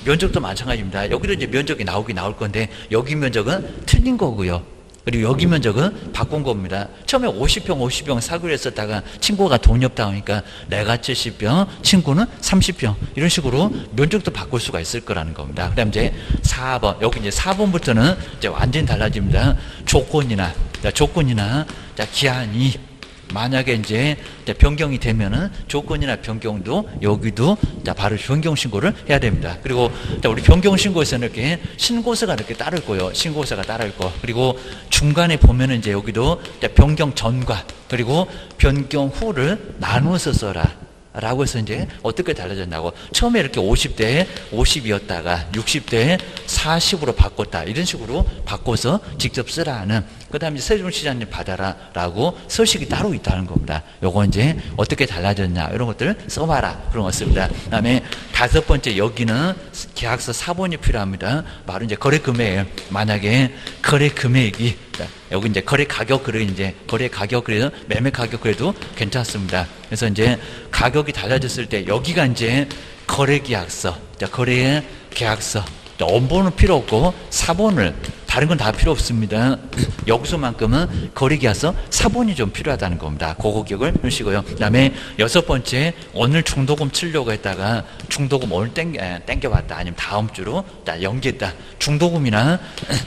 면적도 마찬가지입니다. 여기도 이제 면적이 나올 건데 여기 면적은 틀린 거고요. 그리고 여기 면적은 바꾼 겁니다. 처음에 50평 사기로 했었다가 친구가 돈이 없다 하니까 내가 70평, 친구는 30평 이런 식으로 면적도 바꿀 수가 있을 거라는 겁니다. 그다음 이제 4번. 여기 이제 4번부터는 이제 완전히 달라집니다. 조건이나 기한이 만약에 이제 변경이 되면은 조건이나 변경도 여기도 바로 변경 신고를 해야 됩니다. 그리고 우리 변경 신고에서는 이렇게 신고서가 이렇게 따를 거예요. 신고서가 따를 거. 그리고 중간에 보면은 이제 여기도 변경 전과 그리고 변경 후를 나누어서 써라. 라고 해서 이제 어떻게 달라졌냐고 처음에 이렇게 50대에 50이었다가 60대에 40으로 바꿨다 이런 식으로 바꿔서 직접 쓰라는 그 다음에 세종시장님 받아라 라고 서식이 따로 있다는 겁니다. 요거 이제 어떻게 달라졌냐 이런 것들을 써봐라 그런 거 씁니다. 그 다음에 다섯 번째 여기는 계약서 사본이 필요합니다. 바로 이제 거래 금액 만약에 거래 금액이 여기 이제 거래 가격 그래 이제 거래 가격 그래도 매매 가격 그래도 괜찮습니다. 그래서 이제 가격이 달라졌을 때 여기가 이제 거래 계약서, 거래 계약서, 원본은 필요 없고 사본을 다른 건 다 필요 없습니다. 여기서만큼은 거래 계약서 사본이 좀 필요하다는 겁니다. 그거 기억을 하시고요. 그다음에 여섯 번째 오늘 중도금 치려고 했다가 중도금 오늘 땡겨봤다 아니면 다음 주로 연기했다. 중도금이나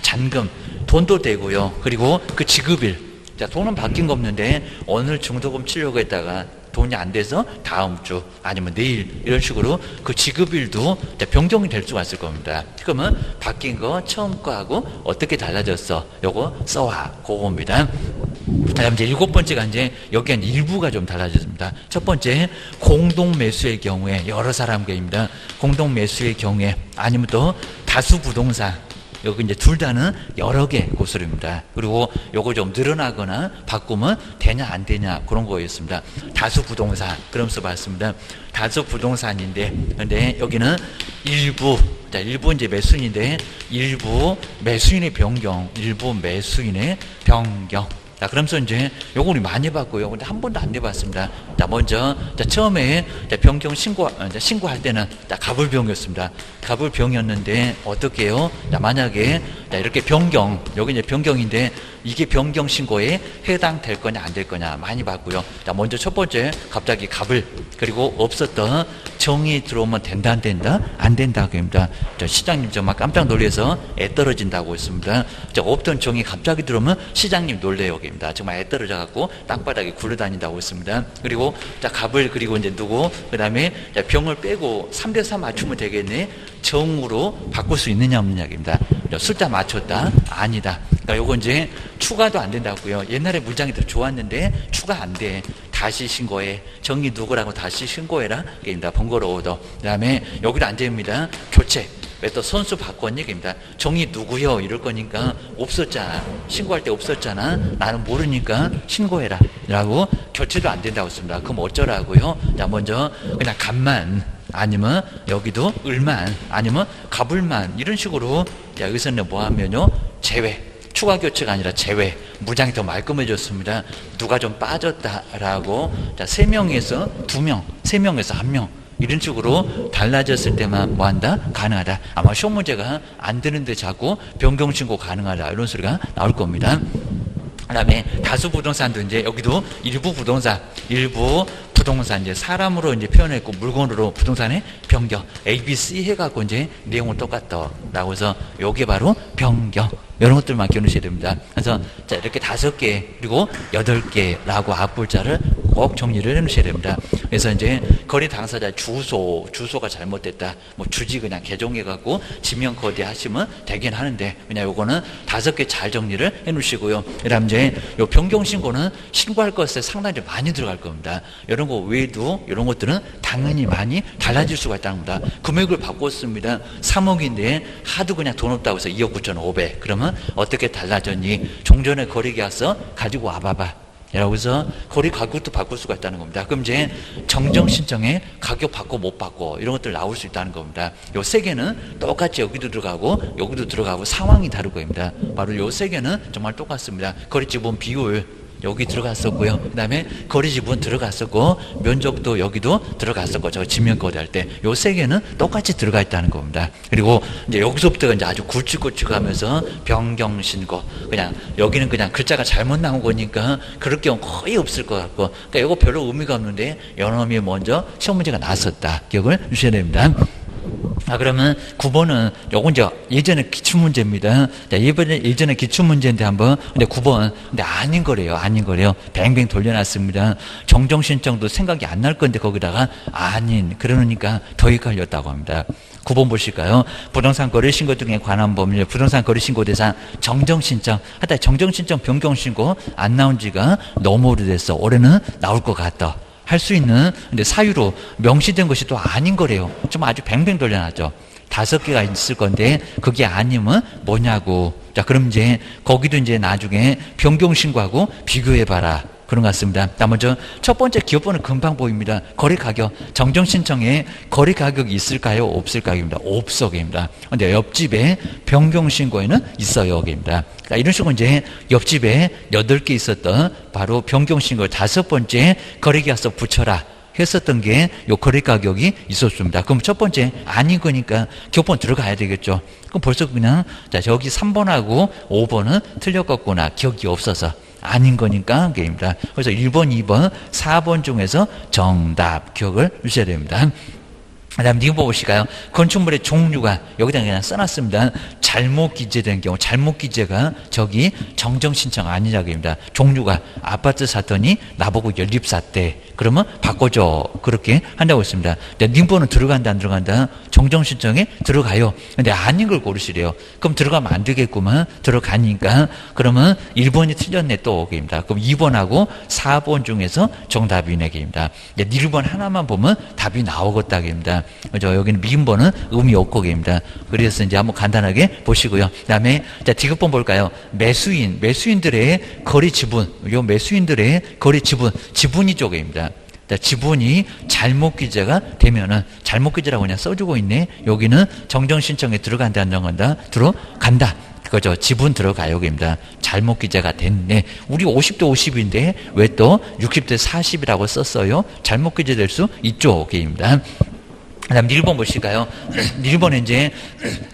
잔금 돈도 되고요. 그리고 그 지급일. 자, 돈은 바뀐 거 없는데 오늘 중도금 치려고 했다가 돈이 안 돼서 다음 주 아니면 내일 이런 식으로 그 지급일도 변경이 될 수가 있을 겁니다. 그러면 바뀐 거 처음 거하고 어떻게 달라졌어? 요거 써와. 그겁니다. 그다음 이제 7번째가 이제 여기가 일부가 좀 달라졌습니다. 첫 번째, 공동 매수의 경우에 여러 사람과입니다. 공동 매수의 경우에 아니면 또 다수 부동산, 여기 이제 둘 다는 여러 개 고수입니다. 그리고 요거 좀 늘어나거나 바꾸면 되냐 안 되냐 그런 거였습니다. 다수 부동산 그러면서 봤습니다. 다수 부동산인데 근데 여기는 일부, 자, 일부 이제 매수인인데 일부 매수인의 변경, 일부 매수인의 변경. 자, 그러면서 이제 요거 우리 많이 봤고요. 근데 한 번도 안 내봤습니다. 자, 먼저, 자, 처음에 변경 신고할 때는, 자, 갑을병이었습니다. 갑을병이었는데, 어떻게 해요? 자, 만약에, 자, 이렇게 변경, 여기 이제 변경인데, 이게 변경 신고에 해당될 거냐, 안 될 거냐, 많이 봤고요. 자, 먼저 첫 번째, 갑자기 갑을, 그리고 없었던 정이 들어오면 된다, 안 된다? 안 된다고 합니다. 자, 시장님 정말 깜짝 놀라서 애 떨어진다고 했습니다. 자, 없던 정이 갑자기 들어오면 시장님 놀래요. 정말 애 떨어져갖고 땅바닥에 굴러다닌다고 했습니다. 그리고 자, 갑을 그리고 이제 누구 그 다음에 병을 빼고 3대4 맞추면 되겠네. 정으로 바꿀 수 있느냐 없느냐 입니다. 숫자 맞췄다 아니다. 그러니까 요거 이제 추가도 안 된다고요. 옛날에 문장이 더 좋았는데 추가 안 돼. 다시 신고해. 정이 누구라고 다시 신고해라. 입니다. 번거로워도. 그 다음에 여기도 안 됩니다. 교체. 왜 또 선수 바꿨니? 입니다. 정이 누구요? 이럴 거니까 없었잖아. 신고할 때 없었잖아. 나는 모르니까 신고해라. 라고 교체도 안 된다고 했습니다. 그럼 어쩌라고요? 자, 먼저 그냥 값만 아니면 여기도 을만 아니면 갑을만 이런 식으로 자, 여기서는 뭐 하면요? 제외. 추가 교체가 아니라 제외. 무장이 더 말끔해졌습니다. 누가 좀 빠졌다라고 자, 3명에서 2명, 3명에서 1명 이런 식으로 달라졌을 때만 뭐한다? 가능하다. 아마 시험 문제가 안 되는데 자꾸 변경 신고 가능하다 이런 소리가 나올 겁니다. 그 다음에 다수 부동산도 이제 여기도 일부 부동산 이제 사람으로 이제 표현했고 물건으로 부동산의 변경 A, B, C 해갖고 이제 내용은 똑같다라고 해서 요게 바로 변경 이런 것들만 기억하셔야 됩니다. 그래서 자, 이렇게 5개 그리고 8개라고 앞글자를 꼭 정리를 해놓으셔야 됩니다. 그래서 이제 거래 당사자 주소가 잘못됐다. 뭐 주지 그냥 개종해갖고 지명 거래하시면 되긴 하는데 그냥 요거는 5개 잘 정리를 해놓으시고요. 그다음 이제 요 변경 신고는 신고할 것에 상당히 좀 많이 들어갈 겁니다. 이런 거 외에도 이런 것들은 당연히 많이 달라질 수가 있다는 겁니다. 금액을 바꿨습니다. 3억인데 하도 그냥 돈 없다고 해서 2억 9,500. 그러면 어떻게 달라졌니? 종전에 거래 계약서 가지고 와봐봐. 라고 해서 거래 가격도 바꿀 수가 있다는 겁니다. 그럼 이제 정정 신청에 가격 바꿔 못 바꿔 이런 것들 나올 수 있다는 겁니다. 요 3개는 똑같이 여기도 들어가고 상황이 다를 겁니다. 바로 요 3개는 정말 똑같습니다. 거래 지분 비율 여기 들어갔었고요. 그 다음에 거래 지분 들어갔었고 면적도 여기도 들어갔었고 저 지명 거래할 때 요 3개는 똑같이 들어가 있다는 겁니다. 그리고 이제 여기서부터가 이제 아주 굵직굵직하면서 변경 신고 그냥 여기는 그냥 글자가 잘못 나온 거니까 그럴 경우 거의 없을 것 같고 그러니까 이거 별로 의미가 없는데 연험이 먼저 시험 문제가 나왔었다. 기억을 주셔야 됩니다. 그러면 9번은 요건 이제 예전에 기출문제입니다. 자, 예전에 기출문제인데 한번, 근데 9번, 근데 아닌 거래요. 뱅뱅 돌려놨습니다. 정정신청도 생각이 안 날 건데 거기다가 아닌, 그러니까 더 헷갈렸다고 합니다. 9번 보실까요? 부동산 거래 신고 등에 관한 법률, 부동산 거래 신고 대상 정정신청. 하여튼 정정신청 변경신고 안 나온 지가 너무 오래됐어. 올해는 나올 것 같다. 할 수 있는 근데 사유로 명시된 것이 또 아닌 거래요. 좀 아주 뱅뱅 돌려놨죠. 5개가 있을 건데 그게 아니면 뭐냐고. 자, 그럼 이제 거기도 이제 나중에 변경 신고하고 비교해 봐라. 그런 것 같습니다. 자, 먼저 첫 번째 기업번호 금방 보입니다. 거래 가격 정정 신청에 거래 가격이 있을까요? 없을까요?입니다. 없어입니다. 근데 옆집에 변경 신고에는 있어요. 입니다. 자, 이런 식으로 이제 옆집에 8개 있었던 바로 변경 신고 5번째 거래 계약서 붙여라. 했었던 게 요 거래 가격이 있었습니다. 그럼 첫 번째 아닌 거니까 기업번 들어가야 되겠죠. 그럼 벌써 그냥 자, 저기 3번하고 5번은 틀렸겠구나. 기억이 없어서. 아닌 거니까 게임입니다. 그래서 1번, 2번, 4번 중에서 정답 기억을 주셔야 됩니다. 그다음 이거 보실까요? 건축물의 종류가 여기다 그냥 써놨습니다. 잘못 기재된 경우, 잘못 기재가 저기 정정 신청 아니냐입니다. 종류가 아파트 샀더니 나보고 연립 샀대. 그러면 바꿔줘. 그렇게 한다고 했습니다. 근데 님번은 들어간다 안 들어간다? 정정 신청에 들어가요. 근데 아닌 걸 고르시래요. 그럼 들어가면 안 되겠구만. 들어가니까 그러면 1번이 틀렸네 또 오게입니다. 그럼 2번하고 4번 중에서 정답이네 게입니다. 1번 하나만 보면 답이 나오겠다입니다. 그죠? 여기는 미음번은 의미 없고입니다. 그래서 이제 한번 간단하게 보시고요. 그다음에 자 디귿번 볼까요? 매수인들의 거래 지분, 요 매수인들의 거래 지분이 쪽입니다. 자, 지분이 잘못 기재가 되면은 잘못 기재라고 그냥 써주고 있네. 여기는 정정 신청에 들어간다 안 들어간다? 들어간다. 그죠? 지분 들어가요, 여기입니다. 잘못 기재가 됐네. 우리 50대 50인데 왜 또 60대 40이라고 썼어요? 잘못 기재될 수 있죠, 여기입니다. 그다음 1번 보실까요? 1번은 이제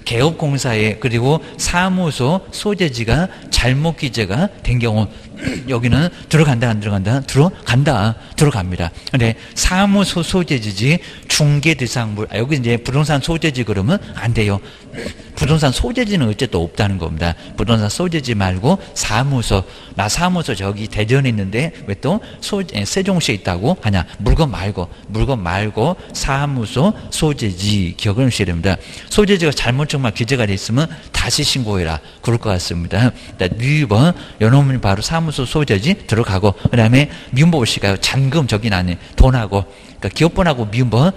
개업공사에 그리고 사무소 소재지가 잘못 기재가 된 경우 여기는 들어간다 안 들어간다? 들어갑니다. 근데 사무소 소재지지 중개 대상물 여기 이제 부동산 소재지 그러면 안 돼요. 부동산 소재지는 어쨌든 없다는 겁니다. 부동산 소재지 말고 사무소 나 사무소 저기 대전에 있는데 왜 또 세종시에 있다고 하냐? 물건 말고 사무소 소재지 기억을 하셔야 됩니다. 소재지가 잘못 정말 기재가 돼 있으면 다시 신고해라. 그럴 것 같습니다. 2번 요놈은 바로 사무소 소재지 들어가고 그다음에 미음번 보실까요? 잔금 저기 나네. 돈하고 그러니까 기업번하고 미음번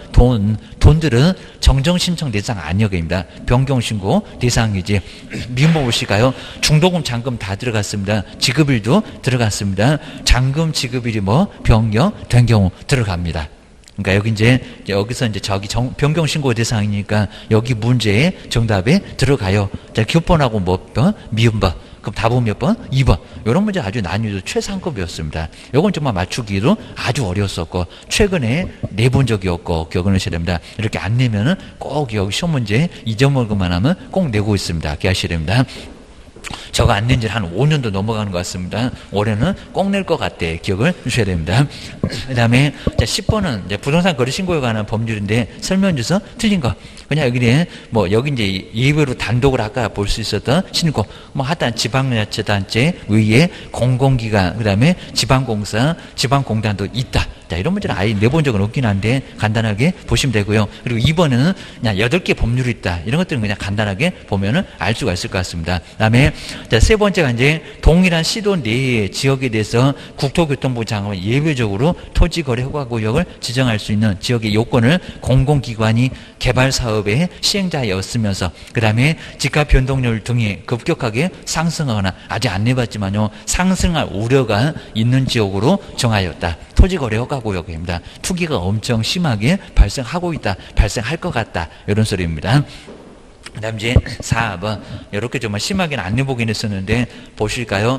돈들은 정정 신청 대상 아니여입니다. 변경 신고 대상이지. 미음번 보실까요? 중도금 잔금 다 들어갔습니다. 지급일도 들어갔습니다. 잔금 지급일이 뭐 변경된 경우 들어갑니다. 그러니까 여기 이제 여기서 이제 저기 변경 신고 대상이니까 여기 문제에 정답에 들어가요. 자, 기업번하고 뭐 미음번. 그럼 답은 몇 번? 2번. 이런 문제 아주 난이도 최상급이었습니다. 이건 정말 맞추기도 아주 어려웠었고 최근에 내본 적이 없고 기억을 하셔야 됩니다. 이렇게 안 내면은 꼭 여기 시험 문제 잊어먹을만 하면 꼭 내고 있습니다. 기억하셔야 됩니다. 저거 안 낸 지 한 5년도 넘어가는 것 같습니다. 올해는 꼭 낼 것 같대. 기억을 주셔야 됩니다. 그 다음에 10번은 이제 부동산 거래 신고에 관한 법률인데 설명 주서 틀린 거. 그냥 여기에 뭐 여기 이제 예외로 단독을 아까 볼 수 있었던 신고 뭐 하여튼 지방자치단체 위에 공공기관 그다음에 지방공사 지방공단도 있다. 자, 이런 문제는 아예 내본 적은 없긴 한데 간단하게 보시면 되고요. 그리고 2번은 그냥 8개 법률이 있다. 이런 것들은 그냥 간단하게 보면은 알 수가 있을 것 같습니다. 그다음에 자, 세 번째가 이제 동일한 시도 내의 지역에 대해서 국토교통부 장관이 예외적으로 토지거래허가구역을 지정할 수 있는 지역의 요건을 공공기관이 개발 사업의 시행자였으면서 그다음에 집값 변동률 등이 급격하게 상승하거나 아직 안 내봤지만요 상승할 우려가 있는 지역으로 정하였다. 토지거래허가구역입니다. 투기가 엄청 심하게 발생하고 있다. 발생할 것 같다. 이런 소리입니다. 그 다음 이제 4번 이렇게 정말 심하게는 안 내보긴 했었는데 보실까요?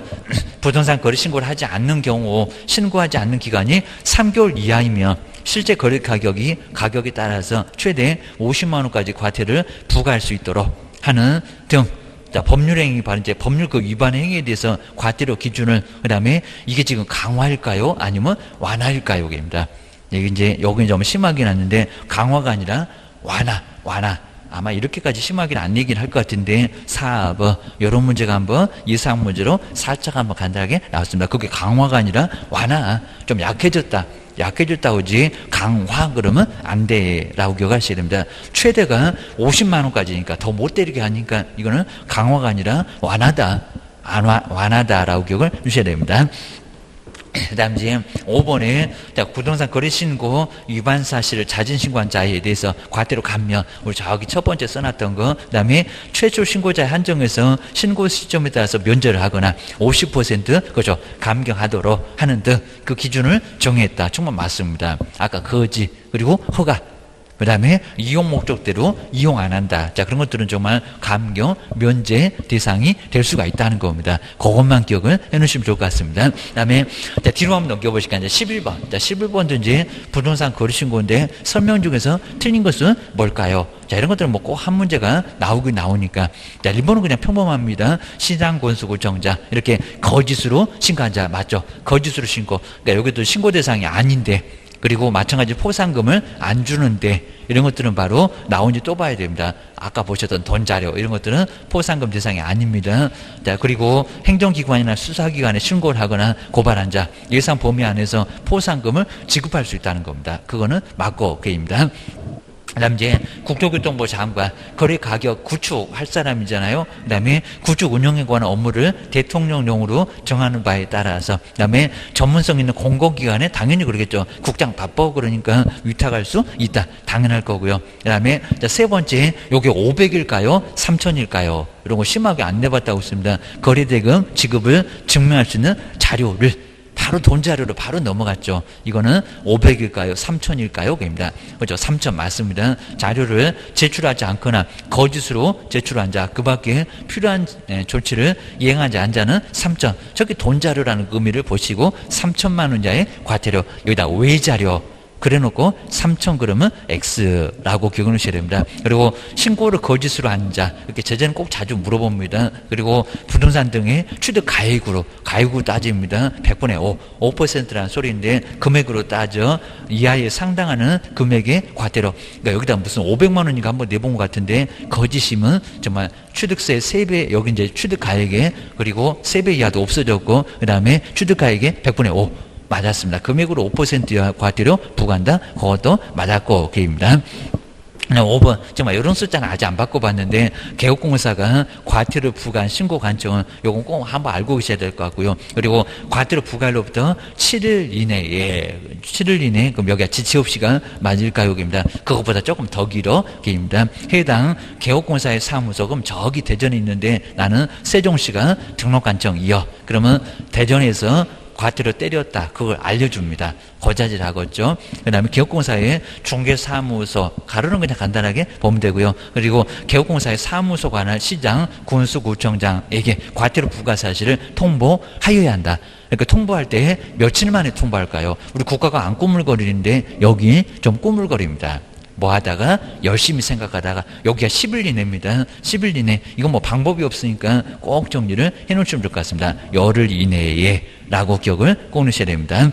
부동산 거래 신고를 하지 않는 경우 신고하지 않는 기간이 3개월 이하이면 실제 거래 가격에 따라서 최대 50만 원까지 과태료를 부과할 수 있도록 하는 등 자, 법률행위 바로 이제 법률 그 위반 행위에 대해서 과태료 기준을 그다음에 이게 지금 강화일까요? 아니면 완화일까요? 여기입니다. 여기 이제 여기 좀 심하긴 하는데 강화가 아니라 완화. 아마 이렇게까지 심하게는 안 얘기를 할 것 같은데 4번 이런 문제가 한번 예상 문제로 살짝 한번 간단하게 나왔습니다. 그게 강화가 아니라 완화. 좀 약해졌다고지 강화 그러면 안 돼라고 기억하셔야 됩니다. 최대가 50만 원까지니까 더 못 때리게 하니까 이거는 강화가 아니라 완화다라고 기억을 주셔야 됩니다. 그 다음 이제 5번에 부동산 거래 신고 위반 사실을 자진 신고한 자에 대해서 과태료 감면 우리 저기 첫 번째 써놨던 거 그 다음에 최초 신고자에 한정해서 신고 시점에 따라서 면제를 하거나 50% 그죠 감경하도록 하는 등 그 기준을 정했다. 정말 맞습니다. 아까 거지 그리고 허가 그 다음에 이용 목적대로 이용 안 한다. 자, 그런 것들은 정말 감경, 면제 대상이 될 수가 있다는 겁니다. 그것만 기억을 해 놓으시면 좋을 것 같습니다. 그 다음에, 자, 뒤로 한번 넘겨보실까요? 이제 11번. 자, 11번도 이제 부동산 거래신고인데 설명 중에서 틀린 것은 뭘까요? 자, 이런 것들은 뭐 꼭 한 문제가 나오니까. 자, 1번은 그냥 평범합니다. 시장 권수구 정자. 이렇게 거짓으로 신고한 자, 맞죠? 거짓으로 신고. 그러니까 여기도 신고 대상이 아닌데, 그리고 마찬가지 포상금을 안 주는데 이런 것들은 바로 나온지 또 봐야 됩니다. 아까 보셨던 돈 자료 이런 것들은 포상금 대상이 아닙니다. 자, 그리고 행정기관이나 수사기관에 신고를 하거나 고발한 자 예산 범위 안에서 포상금을 지급할 수 있다는 겁니다. 그거는 맞고 오케이입니다. 그다음 이제 국토교통부 장관 거래 가격 구축할 사람이잖아요. 그다음에 구축 운영에 관한 업무를 대통령령으로 정하는 바에 따라서 그다음에 전문성 있는 공공기관에 당연히 그러겠죠. 국장 바빠 그러니까 위탁할 수 있다. 당연할 거고요. 그다음에 세 번째 요게 500일까요? 3000일까요? 이런 거 심하게 안 내봤다고 했습니다. 거래대금 지급을 증명할 수 있는 자료를 바로 돈 자료로 바로 넘어갔죠. 이거는 500일까요? 3000일까요? 그입니다. 그렇죠. 3000 맞습니다. 자료를 제출하지 않거나 거짓으로 제출한 자, 그 밖에 필요한 조치를 이행하지 않은 자는 3000. 저게 돈 자료라는 의미를 보시고 3000만 원자의 과태료, 여기다 외자료 그래놓고 3,000 그러면 X라고 기억을 하셔야 됩니다. 그리고 신고를 거짓으로 한 자, 이렇게 제재는 꼭 자주 물어봅니다. 그리고 부동산 등의 취득 가액으로 따집니다. 100분의 5, 5%라는 소리인데 금액으로 따져 이하에 상당하는 금액의 과태료. 그러니까 여기다 무슨 500만 원인가 한번 내본 것 같은데 거짓이면 정말 취득세 3배, 여기 이제 취득 가액에 그리고 3배 이하도 없어졌고 그 다음에 취득 가액의 100분의 5. 맞았습니다. 금액으로 5% 과태료 부과한다. 그것도 맞았고 오케이입니다. 5번 정말 이런 숫자는 아직 안 바꿔봤는데 개업공사가 과태료 부과한 신고 관청은 요건 꼭 한번 알고 계셔야 될 것 같고요. 그리고 과태료 부과일로부터 7일 이내 그럼 여기가 지체업 시간 맞을까요? 입니다. 그것보다 조금 더 길어 입니다. 해당 개업공사의 사무소 그럼 저기 대전에 있는데 나는 세종시가 등록관청이요. 그러면 대전에서 과태료 때렸다. 그걸 알려줍니다. 거자질 하겠죠. 그 다음에 개업공사의 중개사무소, 가로는 그냥 간단하게 보면 되고요. 그리고 개업공사의 사무소 관할 시장, 군수구청장에게 과태료 부과 사실을 통보하여야 한다. 그러니까 통보할 때 며칠 만에 통보할까요? 우리 국가가 안 꾸물거리는데 여기 좀 꾸물거립니다. 뭐 하다가 열심히 생각하다가 여기가 10일 이내입니다. 10일 이내. 이건 뭐 방법이 없으니까 꼭 정리를 해놓으시면 좋을 것 같습니다. 열흘 이내에 라고 기억을 꼭 넣으셔야 됩니다.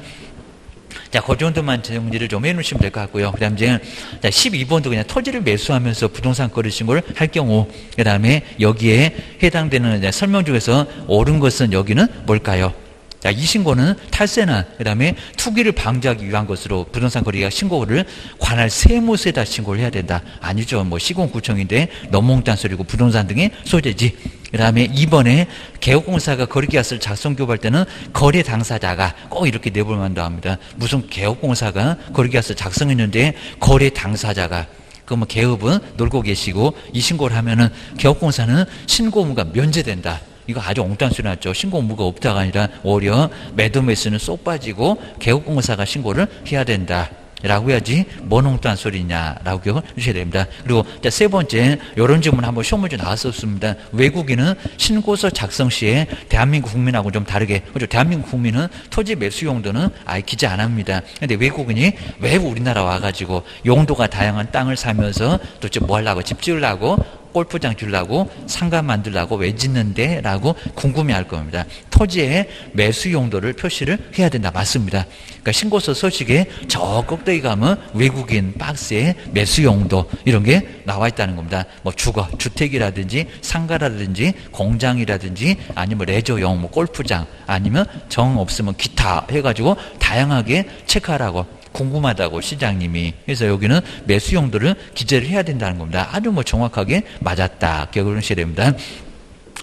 자, 그 정도만 정리를 좀 해놓으시면 될 것 같고요. 그 다음 이제 12번도 그냥 토지를 매수하면서 부동산 거래 신고를 할 경우 그 다음에 여기에 해당되는 설명 중에서 옳은 것은 여기는 뭘까요? 자, 이 신고는 탈세나 그다음에 투기를 방지하기 위한 것으로 부동산 거래가 신고를 관할 세무서에다 신고를 해야 된다. 아니죠. 뭐 시공구청인데 너무 몽땅 소리고 부동산 등의 소재지. 그다음에 2번에 개업공사가 거래계약서를 작성교부할 때는 거래 당사자가 꼭 이렇게 내볼 만도 합니다. 무슨 개업공사가 거래계약서 작성했는데 거래 당사자가 그러면 개업은 놀고 계시고 이 신고를 하면은 개업공사는 신고 의무가 면제된다. 이거 아주 엉뚱한 소리 났죠. 신고 의무가 없다가 아니라 오히려 매도매수는 쏙 빠지고 개업공사가 신고를 해야 된다. 라고 해야지 뭔 엉뚱한 소리냐라고 기억을 주셔야 됩니다. 그리고 세 번째 이런 질문 한번 시험 문제 나왔었습니다. 외국인은 신고서 작성 시에 대한민국 국민하고 좀 다르게 그렇죠. 대한민국 국민은 토지 매수 용도는 아예 기재 안 합니다. 근데 외국인이 왜 우리나라 와가지고 용도가 다양한 땅을 사면서 도대체 뭐 하려고 집 지으려고 골프장 주려고 상가 만들려고 왜 짓는데? 라고 궁금해할 겁니다. 토지의 매수 용도를 표시를 해야 된다. 맞습니다. 그러니까 신고서 서식에 저 꼭대기 가면 외국인 박스에 매수 용도 이런 게 나와 있다는 겁니다. 뭐 주택이라든지 상가라든지 공장이라든지 아니면 레저용 뭐 골프장 아니면 정 없으면 기타 해가지고 다양하게 체크하라고 궁금하다고 시장님이. 그래서 여기는 매수 용도를 기재를 해야 된다는 겁니다. 아주 뭐 정확하게 맞았다. 기억을 하셔야 됩니다.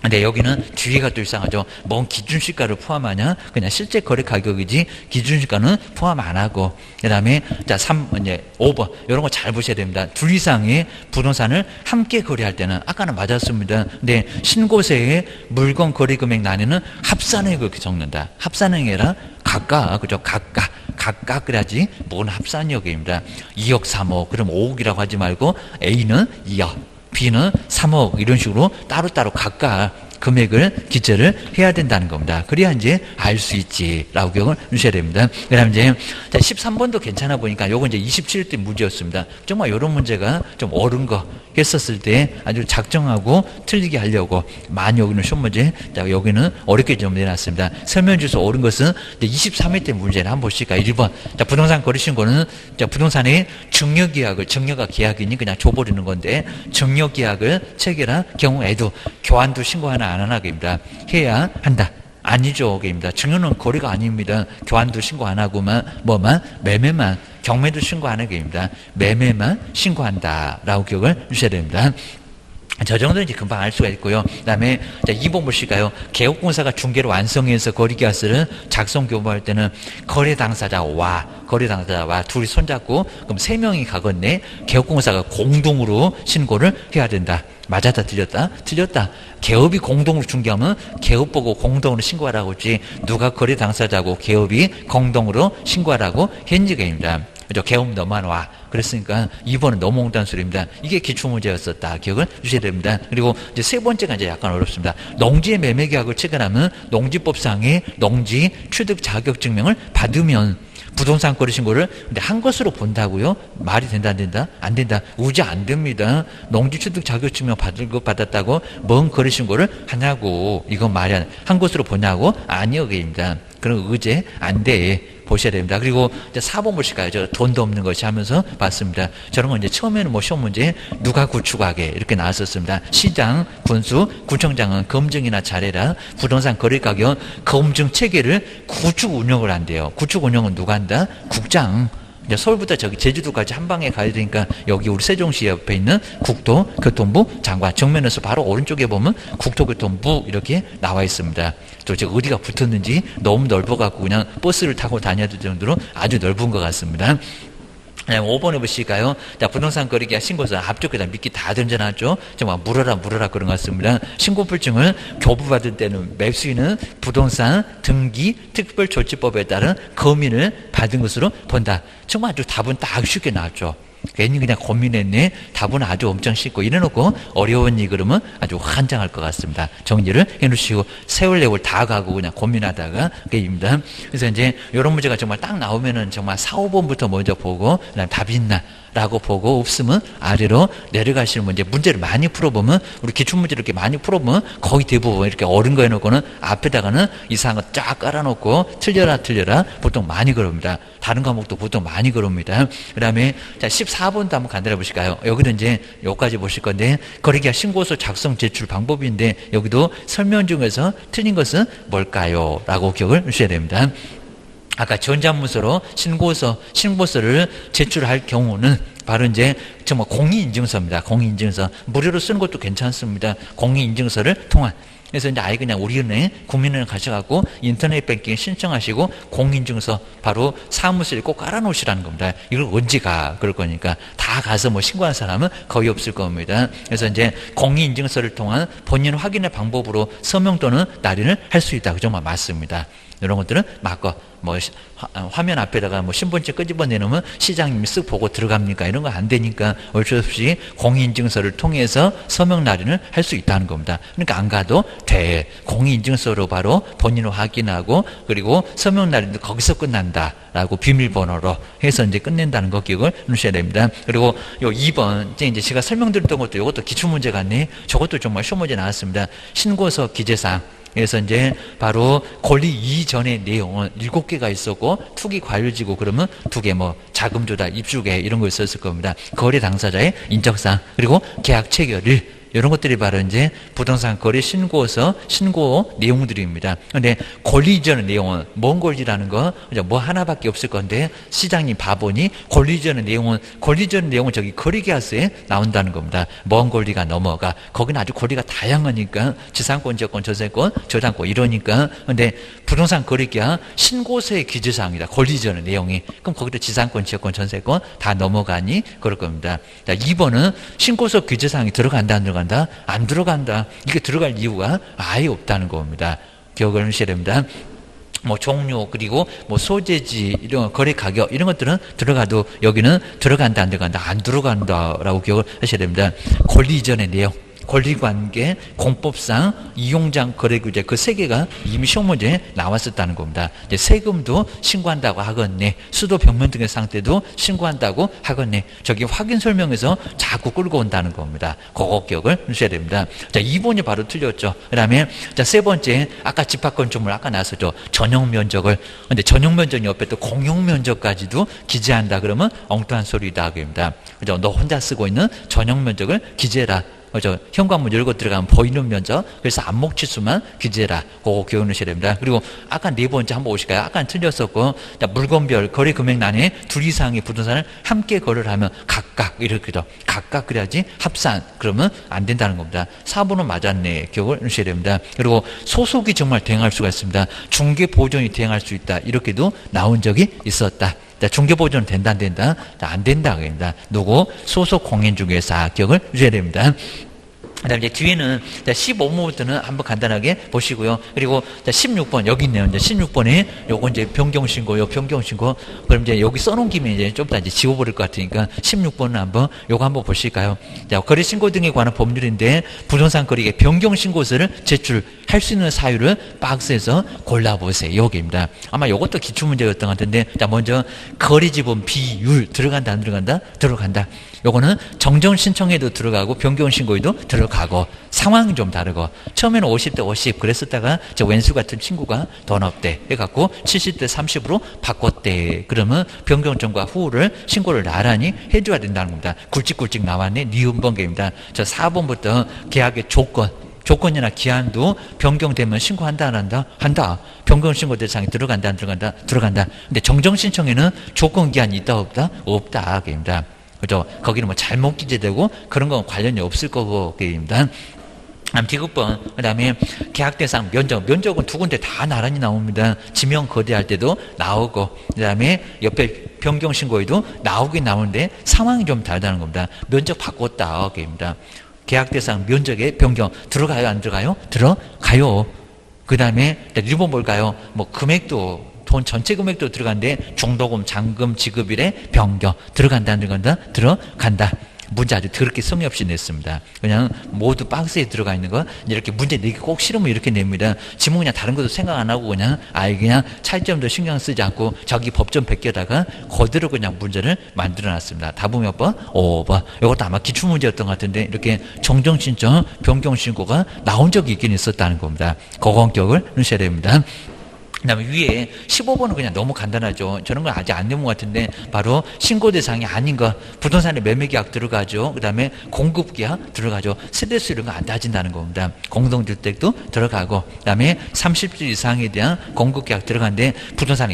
근데 여기는 뒤에가 또 이상하죠. 뭔 기준시가를 포함하냐? 그냥 실제 거래 가격이지 기준시가는 포함 안 하고. 그 다음에 자, 5번. 이런 거 잘 보셔야 됩니다. 둘 이상의 부동산을 함께 거래할 때는 아까는 맞았습니다. 근데 신고세의 물건 거래 금액 나뉘는 합산액을 적는다. 합산액이라 각각, 그죠? 각각 그래야지 뭔 합산역입니다. 2억 3억 그럼 5억이라고 하지 말고 A는 2억 B는 3억 이런 식으로 따로따로 각각 금액을 기재를 해야 된다는 겁니다. 그래야 이제 알 수 있지라고 기억을 주셔야 됩니다. 그 다음에 이제 13번도 괜찮아 보니까 요거 이제 27대 문제였습니다. 정말 이런 문제가 좀 옳은 거 했었을 때 아주 작정하고 틀리게 하려고 많이 여기는 시험 문제, 자, 여기는 어렵게 좀 내놨습니다. 설명 주소 옳은 것은 23회 때 문제를 한번 보실까요? 1번. 자, 부동산 거래신고는 자, 부동산의 증여계약을, 증여가 계약이니 그냥 줘버리는 건데, 증여계약을 체결한 경우에도 교환도 신고 하나 안 하나입니다. 해야 한다. 아니죠. 게입니다. 증여는 거래가 아닙니다. 교환도 신고 안 하고만, 매매만, 경매도 신고 안 하게입니다. 매매만 신고한다라고 기억을 주셔야 됩니다. 저 정도는 이제 금방 알 수가 있고요. 그 다음에, 자, 2번 보실까요? 개업공사가 중개로 완성해서 거래계약서를 작성 교부할 때는 거래 당사자와 둘이 손잡고, 그럼 3명이 가건네, 개업공사가 공동으로 신고를 해야 된다. 맞았다, 틀렸다? 틀렸다. 개업이 공동으로 중개하면 개업 보고 공동으로 신고하라고 했지, 누가 거래 당사자고 개업이 공동으로 신고하라고 현지가입니다. 그죠? 개업 너만 와. 그랬으니까 2번은 넘어온다는 소리입니다. 이게 기출문제였었다. 기억을 주셔야 됩니다. 그리고 이제 세 번째가 이제 약간 어렵습니다. 농지의 매매 계약을 체결하면 농지법상의 농지 취득 자격 증명을 받으면 부동산 거래 신고를 근데 한 것으로 본다고요? 말이 된다 안 된다? 안 된다. 우지 안 됩니다. 농지 취득 자격 증명 받았다고 뭔 거래 신고를 하냐고. 이건 말이 한 것으로 보냐고? 아니요, 그입니다. 그런 의제 안 돼. 보셔야 됩니다. 그리고 이제 4번 보실까요? 저 돈도 없는 것이 하면서 봤습니다. 저런 건 이제 처음에는 뭐 시험 문제 누가 구축하게 이렇게 나왔었습니다. 시장, 군수, 구청장은 검증이나 잘해라. 부동산 거래 가격 검증 체계를 구축 운영을 한대요. 구축 운영은 누가 한다? 국장. 이제 서울부터 저기 제주도까지 한 방에 가야 되니까 여기 우리 세종시 옆에 있는 국토교통부 장관 정면에서 바로 오른쪽에 보면 국토교통부 이렇게 나와 있습니다. 또 이제 어디가 붙었는지 너무 넓어갖고 그냥 버스를 타고 다녀야 될 정도로 아주 넓은 것 같습니다. 5번에 보실까요? 자, 부동산 거래계약 신고서 앞쪽에다 미끼 다 던져놨죠? 정말 물어라 그런 것 같습니다. 신고불증을 교부받을 때는 매수인은 부동산 등기 특별조치법에 따른 검인을 받은 것으로 본다. 정말 아주 답은 딱 쉽게 나왔죠. 괜히 그냥 고민했네. 답은 아주 엄청 쉽고 이래놓고 어려운 일 그러면 아주 환장할 것 같습니다. 정리를 해놓으시고 세월레월 다 가고 그냥 고민하다가 그게입니다. 그래서 이제 이런 문제가 정말 딱 나오면은 정말 4, 5번부터 먼저 보고 그다음 답이 있나 라고 보고 없으면 아래로 내려가시는 문제를 많이 풀어보면 우리 기출문제를 이렇게 많이 풀어보면 거의 대부분 이렇게 어른 거 해놓고는 앞에다가는 이상한 거 쫙 깔아놓고 틀려라 보통 많이 그럽니다. 다른 과목도 보통 많이 그럽니다. 그 다음에 자 14번도 한번 간단해 보실까요? 여기도 이제 여기까지 보실 건데 거래계약 신고서 작성 제출 방법인데 여기도 설명 중에서 틀린 것은 뭘까요? 라고 기억을 주셔야 됩니다. 아까 전자문서로 신고서를 제출할 경우는 바로 이제 정말 공인인증서입니다. 공인인증서. 무료로 쓰는 것도 괜찮습니다. 공인인증서를 통한. 그래서 이제 아예 그냥 우리은행, 국민은행 가셔갖고 인터넷 뱅킹 신청하시고 공인증서 바로 사무실에 꼭 깔아놓으시라는 겁니다. 이걸 언제 가? 그럴 거니까. 다 가서 뭐 신고한 사람은 거의 없을 겁니다. 그래서 이제 공인인증서를 통한 본인 확인의 방법으로 서명 또는 날인을 할 수 있다. 그 정말 맞습니다. 이런 것들은 맞고 뭐 화면 앞에다가 뭐 신분증 끄집어내놓으면 시장님이 쓱 보고 들어갑니까? 이런 거 안 되니까 어쩔 수 없이 공인인증서를 통해서 서명 날인을 할 수 있다는 겁니다. 그러니까 안 가도 돼. 공인인증서로 바로 본인을 확인하고 그리고 서명 날인도 거기서 끝난다라고 비밀번호로 해서 이제 끝낸다는 거 기억을 해주셔야 됩니다. 그리고 요 2번 이제 제가 설명드렸던 것도 이것도 기출문제 같네. 저것도 정말 시험 문제 나왔습니다. 신고서 기재사항. 그래서 이제 바로 권리 이전의 내용은 7개가 있었고 투기 과열지고 그러면 2개 뭐 자금 조달, 입주계 이런 거 있었을 겁니다. 거래 당사자의 인적사항 그리고 계약 체결일 이런 것들이 바로 이제 부동산 거래 신고서 신고 내용들입니다. 근데 권리 이전의 내용은 뭔 권리라는 거 뭐 하나밖에 없을 건데 시장님 바보니 권리 이전의 내용은 저기 거래계약서에 나온다는 겁니다. 뭔 권리가 넘어가 거기는 아주 권리가 다양하니까 지상권, 지역권, 전세권, 저당권 이러니까 근데 부동산 거래계약 신고서의 기재사항이다. 권리 이전의 내용이 그럼 거기도 지상권, 지역권, 전세권 다 넘어가니 그럴 겁니다. 자, 2번은 신고서 기재사항이 들어간다 안 들어간다? 안 들어간다. 이게 들어갈 이유가 아예 없다는 겁니다. 기억을 하셔야 됩니다. 뭐 종류 그리고 뭐 소재지 이런 거래 가격 이런 것들은 들어가도 여기는 들어간다 안 들어간다 안 들어간다라고 기억을 하셔야 됩니다. 권리 이전의 내용 권리관계, 공법상, 이용장 거래규제 그 세 개가 이미 시험 문제에 나왔었다는 겁니다. 이제 세금도 신고한다고 하겠네. 수도 벽면 등의 상태도 신고한다고 하겠네. 저기 확인 설명에서 자꾸 끌고 온다는 겁니다. 그거 기억을 하셔야 됩니다. 자, 2번이 바로 틀렸죠. 그 다음에 자, 세 번째, 아까 집합건축물 아까 나왔었죠. 전용 면적을. 근데 전용 면적 옆에 또 공용 면적까지도 기재한다 그러면 엉뚱한 소리다. 그럽니다. 그죠? 너 혼자 쓰고 있는 전용 면적을 기재해라. 그죠? 현관문 열고 들어가면 보이는 면적, 그래서 안목치수만 기재해라. 그거 기억하셔야 됩니다. 그리고 아까 네 번째 한번 오실까요? 아까는 틀렸었고, 물건별 거래 금액란에 둘 이상의 부동산을 함께 거래를 하면 각각 이렇게죠. 각각 그래야지 합산 그러면 안 된다는 겁니다. 4번은 맞았네. 기억을 하셔야 됩니다. 그리고 소속이 정말 대행할 수가 있습니다. 중개 보존이 대행할 수 있다. 이렇게도 나온 적이 있었다. 중개보존은 된다, 안 된다? 안 된다, 그럽니다. 누구? 소속 공인중개사 기억을 해주셔야 됩니다. 그 다음에 이제 뒤에는 15번부터는 한번 간단하게 보시고요. 그리고 16번, 여기 있네요. 이제 16번에 요거 이제 변경신고, 요 변경신고. 그럼 이제 여기 써놓은 김에 이제 좀 더 이제 지워버릴 것 같으니까 16번은 요거 한번 보실까요? 자, 거래신고 등에 관한 법률인데 부동산 거래의 변경신고서를 제출할 수 있는 사유를 박스에서 골라보세요. 여기입니다. 아마 요것도 기출문제였던 것 같은데, 자, 먼저 거래지분 비율 들어간다, 안 들어간다? 들어간다. 요거는 정정 신청에도 들어가고 변경 신고에도 들어가고 상황이 좀 다르고 처음에는 50대 50 그랬었다가 저 왼수 같은 친구가 돈 없대 해갖고 70대 30으로 바꿨대. 그러면 변경 전과 후를 신고를 나란히 해줘야 된다는 겁니다. 굵직굵직 나왔네. 니은번개입니다. 저 4번부터 계약의 조건이나 기한도 변경되면 신고한다 안 한다? 한다. 변경 신고 대상에 들어간다 안 들어간다? 들어간다. 근데 정정 신청에는 조건 기한이 있다 없다? 없다. 그입니다. 그죠? 거기는 뭐 잘못 기재되고 그런 건 관련이 없을 거고, 그입니다. 디귿번, 그 다음에 계약 대상 면적은 두 군데 다 나란히 나옵니다. 지명 거래할 때도 나오고, 그 다음에 옆에 변경 신고에도 나오긴 나오는데 상황이 좀 다르다는 겁니다. 면적 바꿨다, 그입니다. 계약 대상 면적에 변경 들어가요, 안 들어가요? 들어가요. 그 다음에 1번 볼까요? 뭐 금액도 돈 전체 금액도 들어간데 중도금, 잔금, 지급일에 변경 들어간다, 안 들어간다? 들어간다. 문제 아주 더럽게 성의 없이 냈습니다. 그냥 모두 박스에 들어가 있는 거 이렇게 문제 내기 꼭 싫으면 이렇게 냅니다. 지문 그냥 다른 것도 생각 안 하고 그냥 그냥 차이점도 신경 쓰지 않고 자기 법전 베껴다가 그대로 그냥 문제를 만들어놨습니다. 답은 몇 번? 5번. 이것도 아마 기출문제였던 것 같은데 이렇게 정정신청, 변경신고가 나온 적이 있긴 있었다는 겁니다. 그건 기억을 하셔야 됩니다. 그 다음에 위에 15번은 그냥 너무 간단하죠. 저런 건 아직 안 내본 것 같은데 바로 신고 대상이 아닌 거 부동산에 매매계약 들어가죠. 그 다음에 공급계약 들어가죠. 세대수 이런 거 안 따진다는 겁니다. 공동주택도 들어가고 그 다음에 30주 이상에 대한 공급계약 들어가는데 부동산에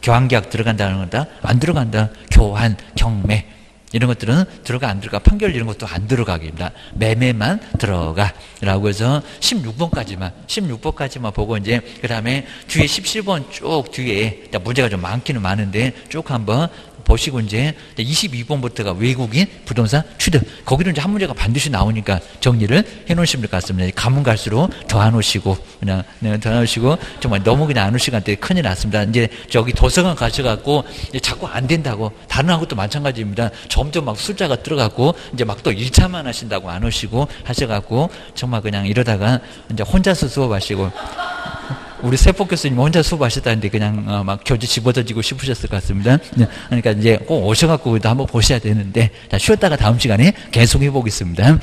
교환계약 들어간다는 건다? 안 들어간다. 교환, 경매 이런 것들은 들어가 안 들어가 판결 이런 것도 안 들어가기입니다. 매매만 들어가 라고 해서 16번까지만 보고 이제 그 다음에 뒤에 17번 쭉 뒤에 문제가 좀 많기는 많은데 쭉 한번 보시고 이제 22번부터가 외국인 부동산 취득 거기는 이제 한 문제가 반드시 나오니까 정리를 해 놓으시면 될 것 같습니다. 가면 갈수록 더 안 오시고 그냥 더 안 오시고 정말 너무 그냥 안 올 시간 때 큰일 났습니다. 이제 저기 도서관 가셔갖고 이제 자꾸 안 된다고 다른 하고도 마찬가지입니다. 점점 막 숫자가 들어가고 이제 막 또 1차만 하신다고 안 오시고 하셔갖고 정말 그냥 이러다가 이제 혼자서 수업하시고 우리 세포 교수님 혼자 수업하셨다는데 그냥 막 교재 집어던지고 싶으셨을 것 같습니다. 그러니까 이제 꼭 오셔갖고 한번 보셔야 되는데 자, 쉬었다가 다음 시간에 계속 해보겠습니다.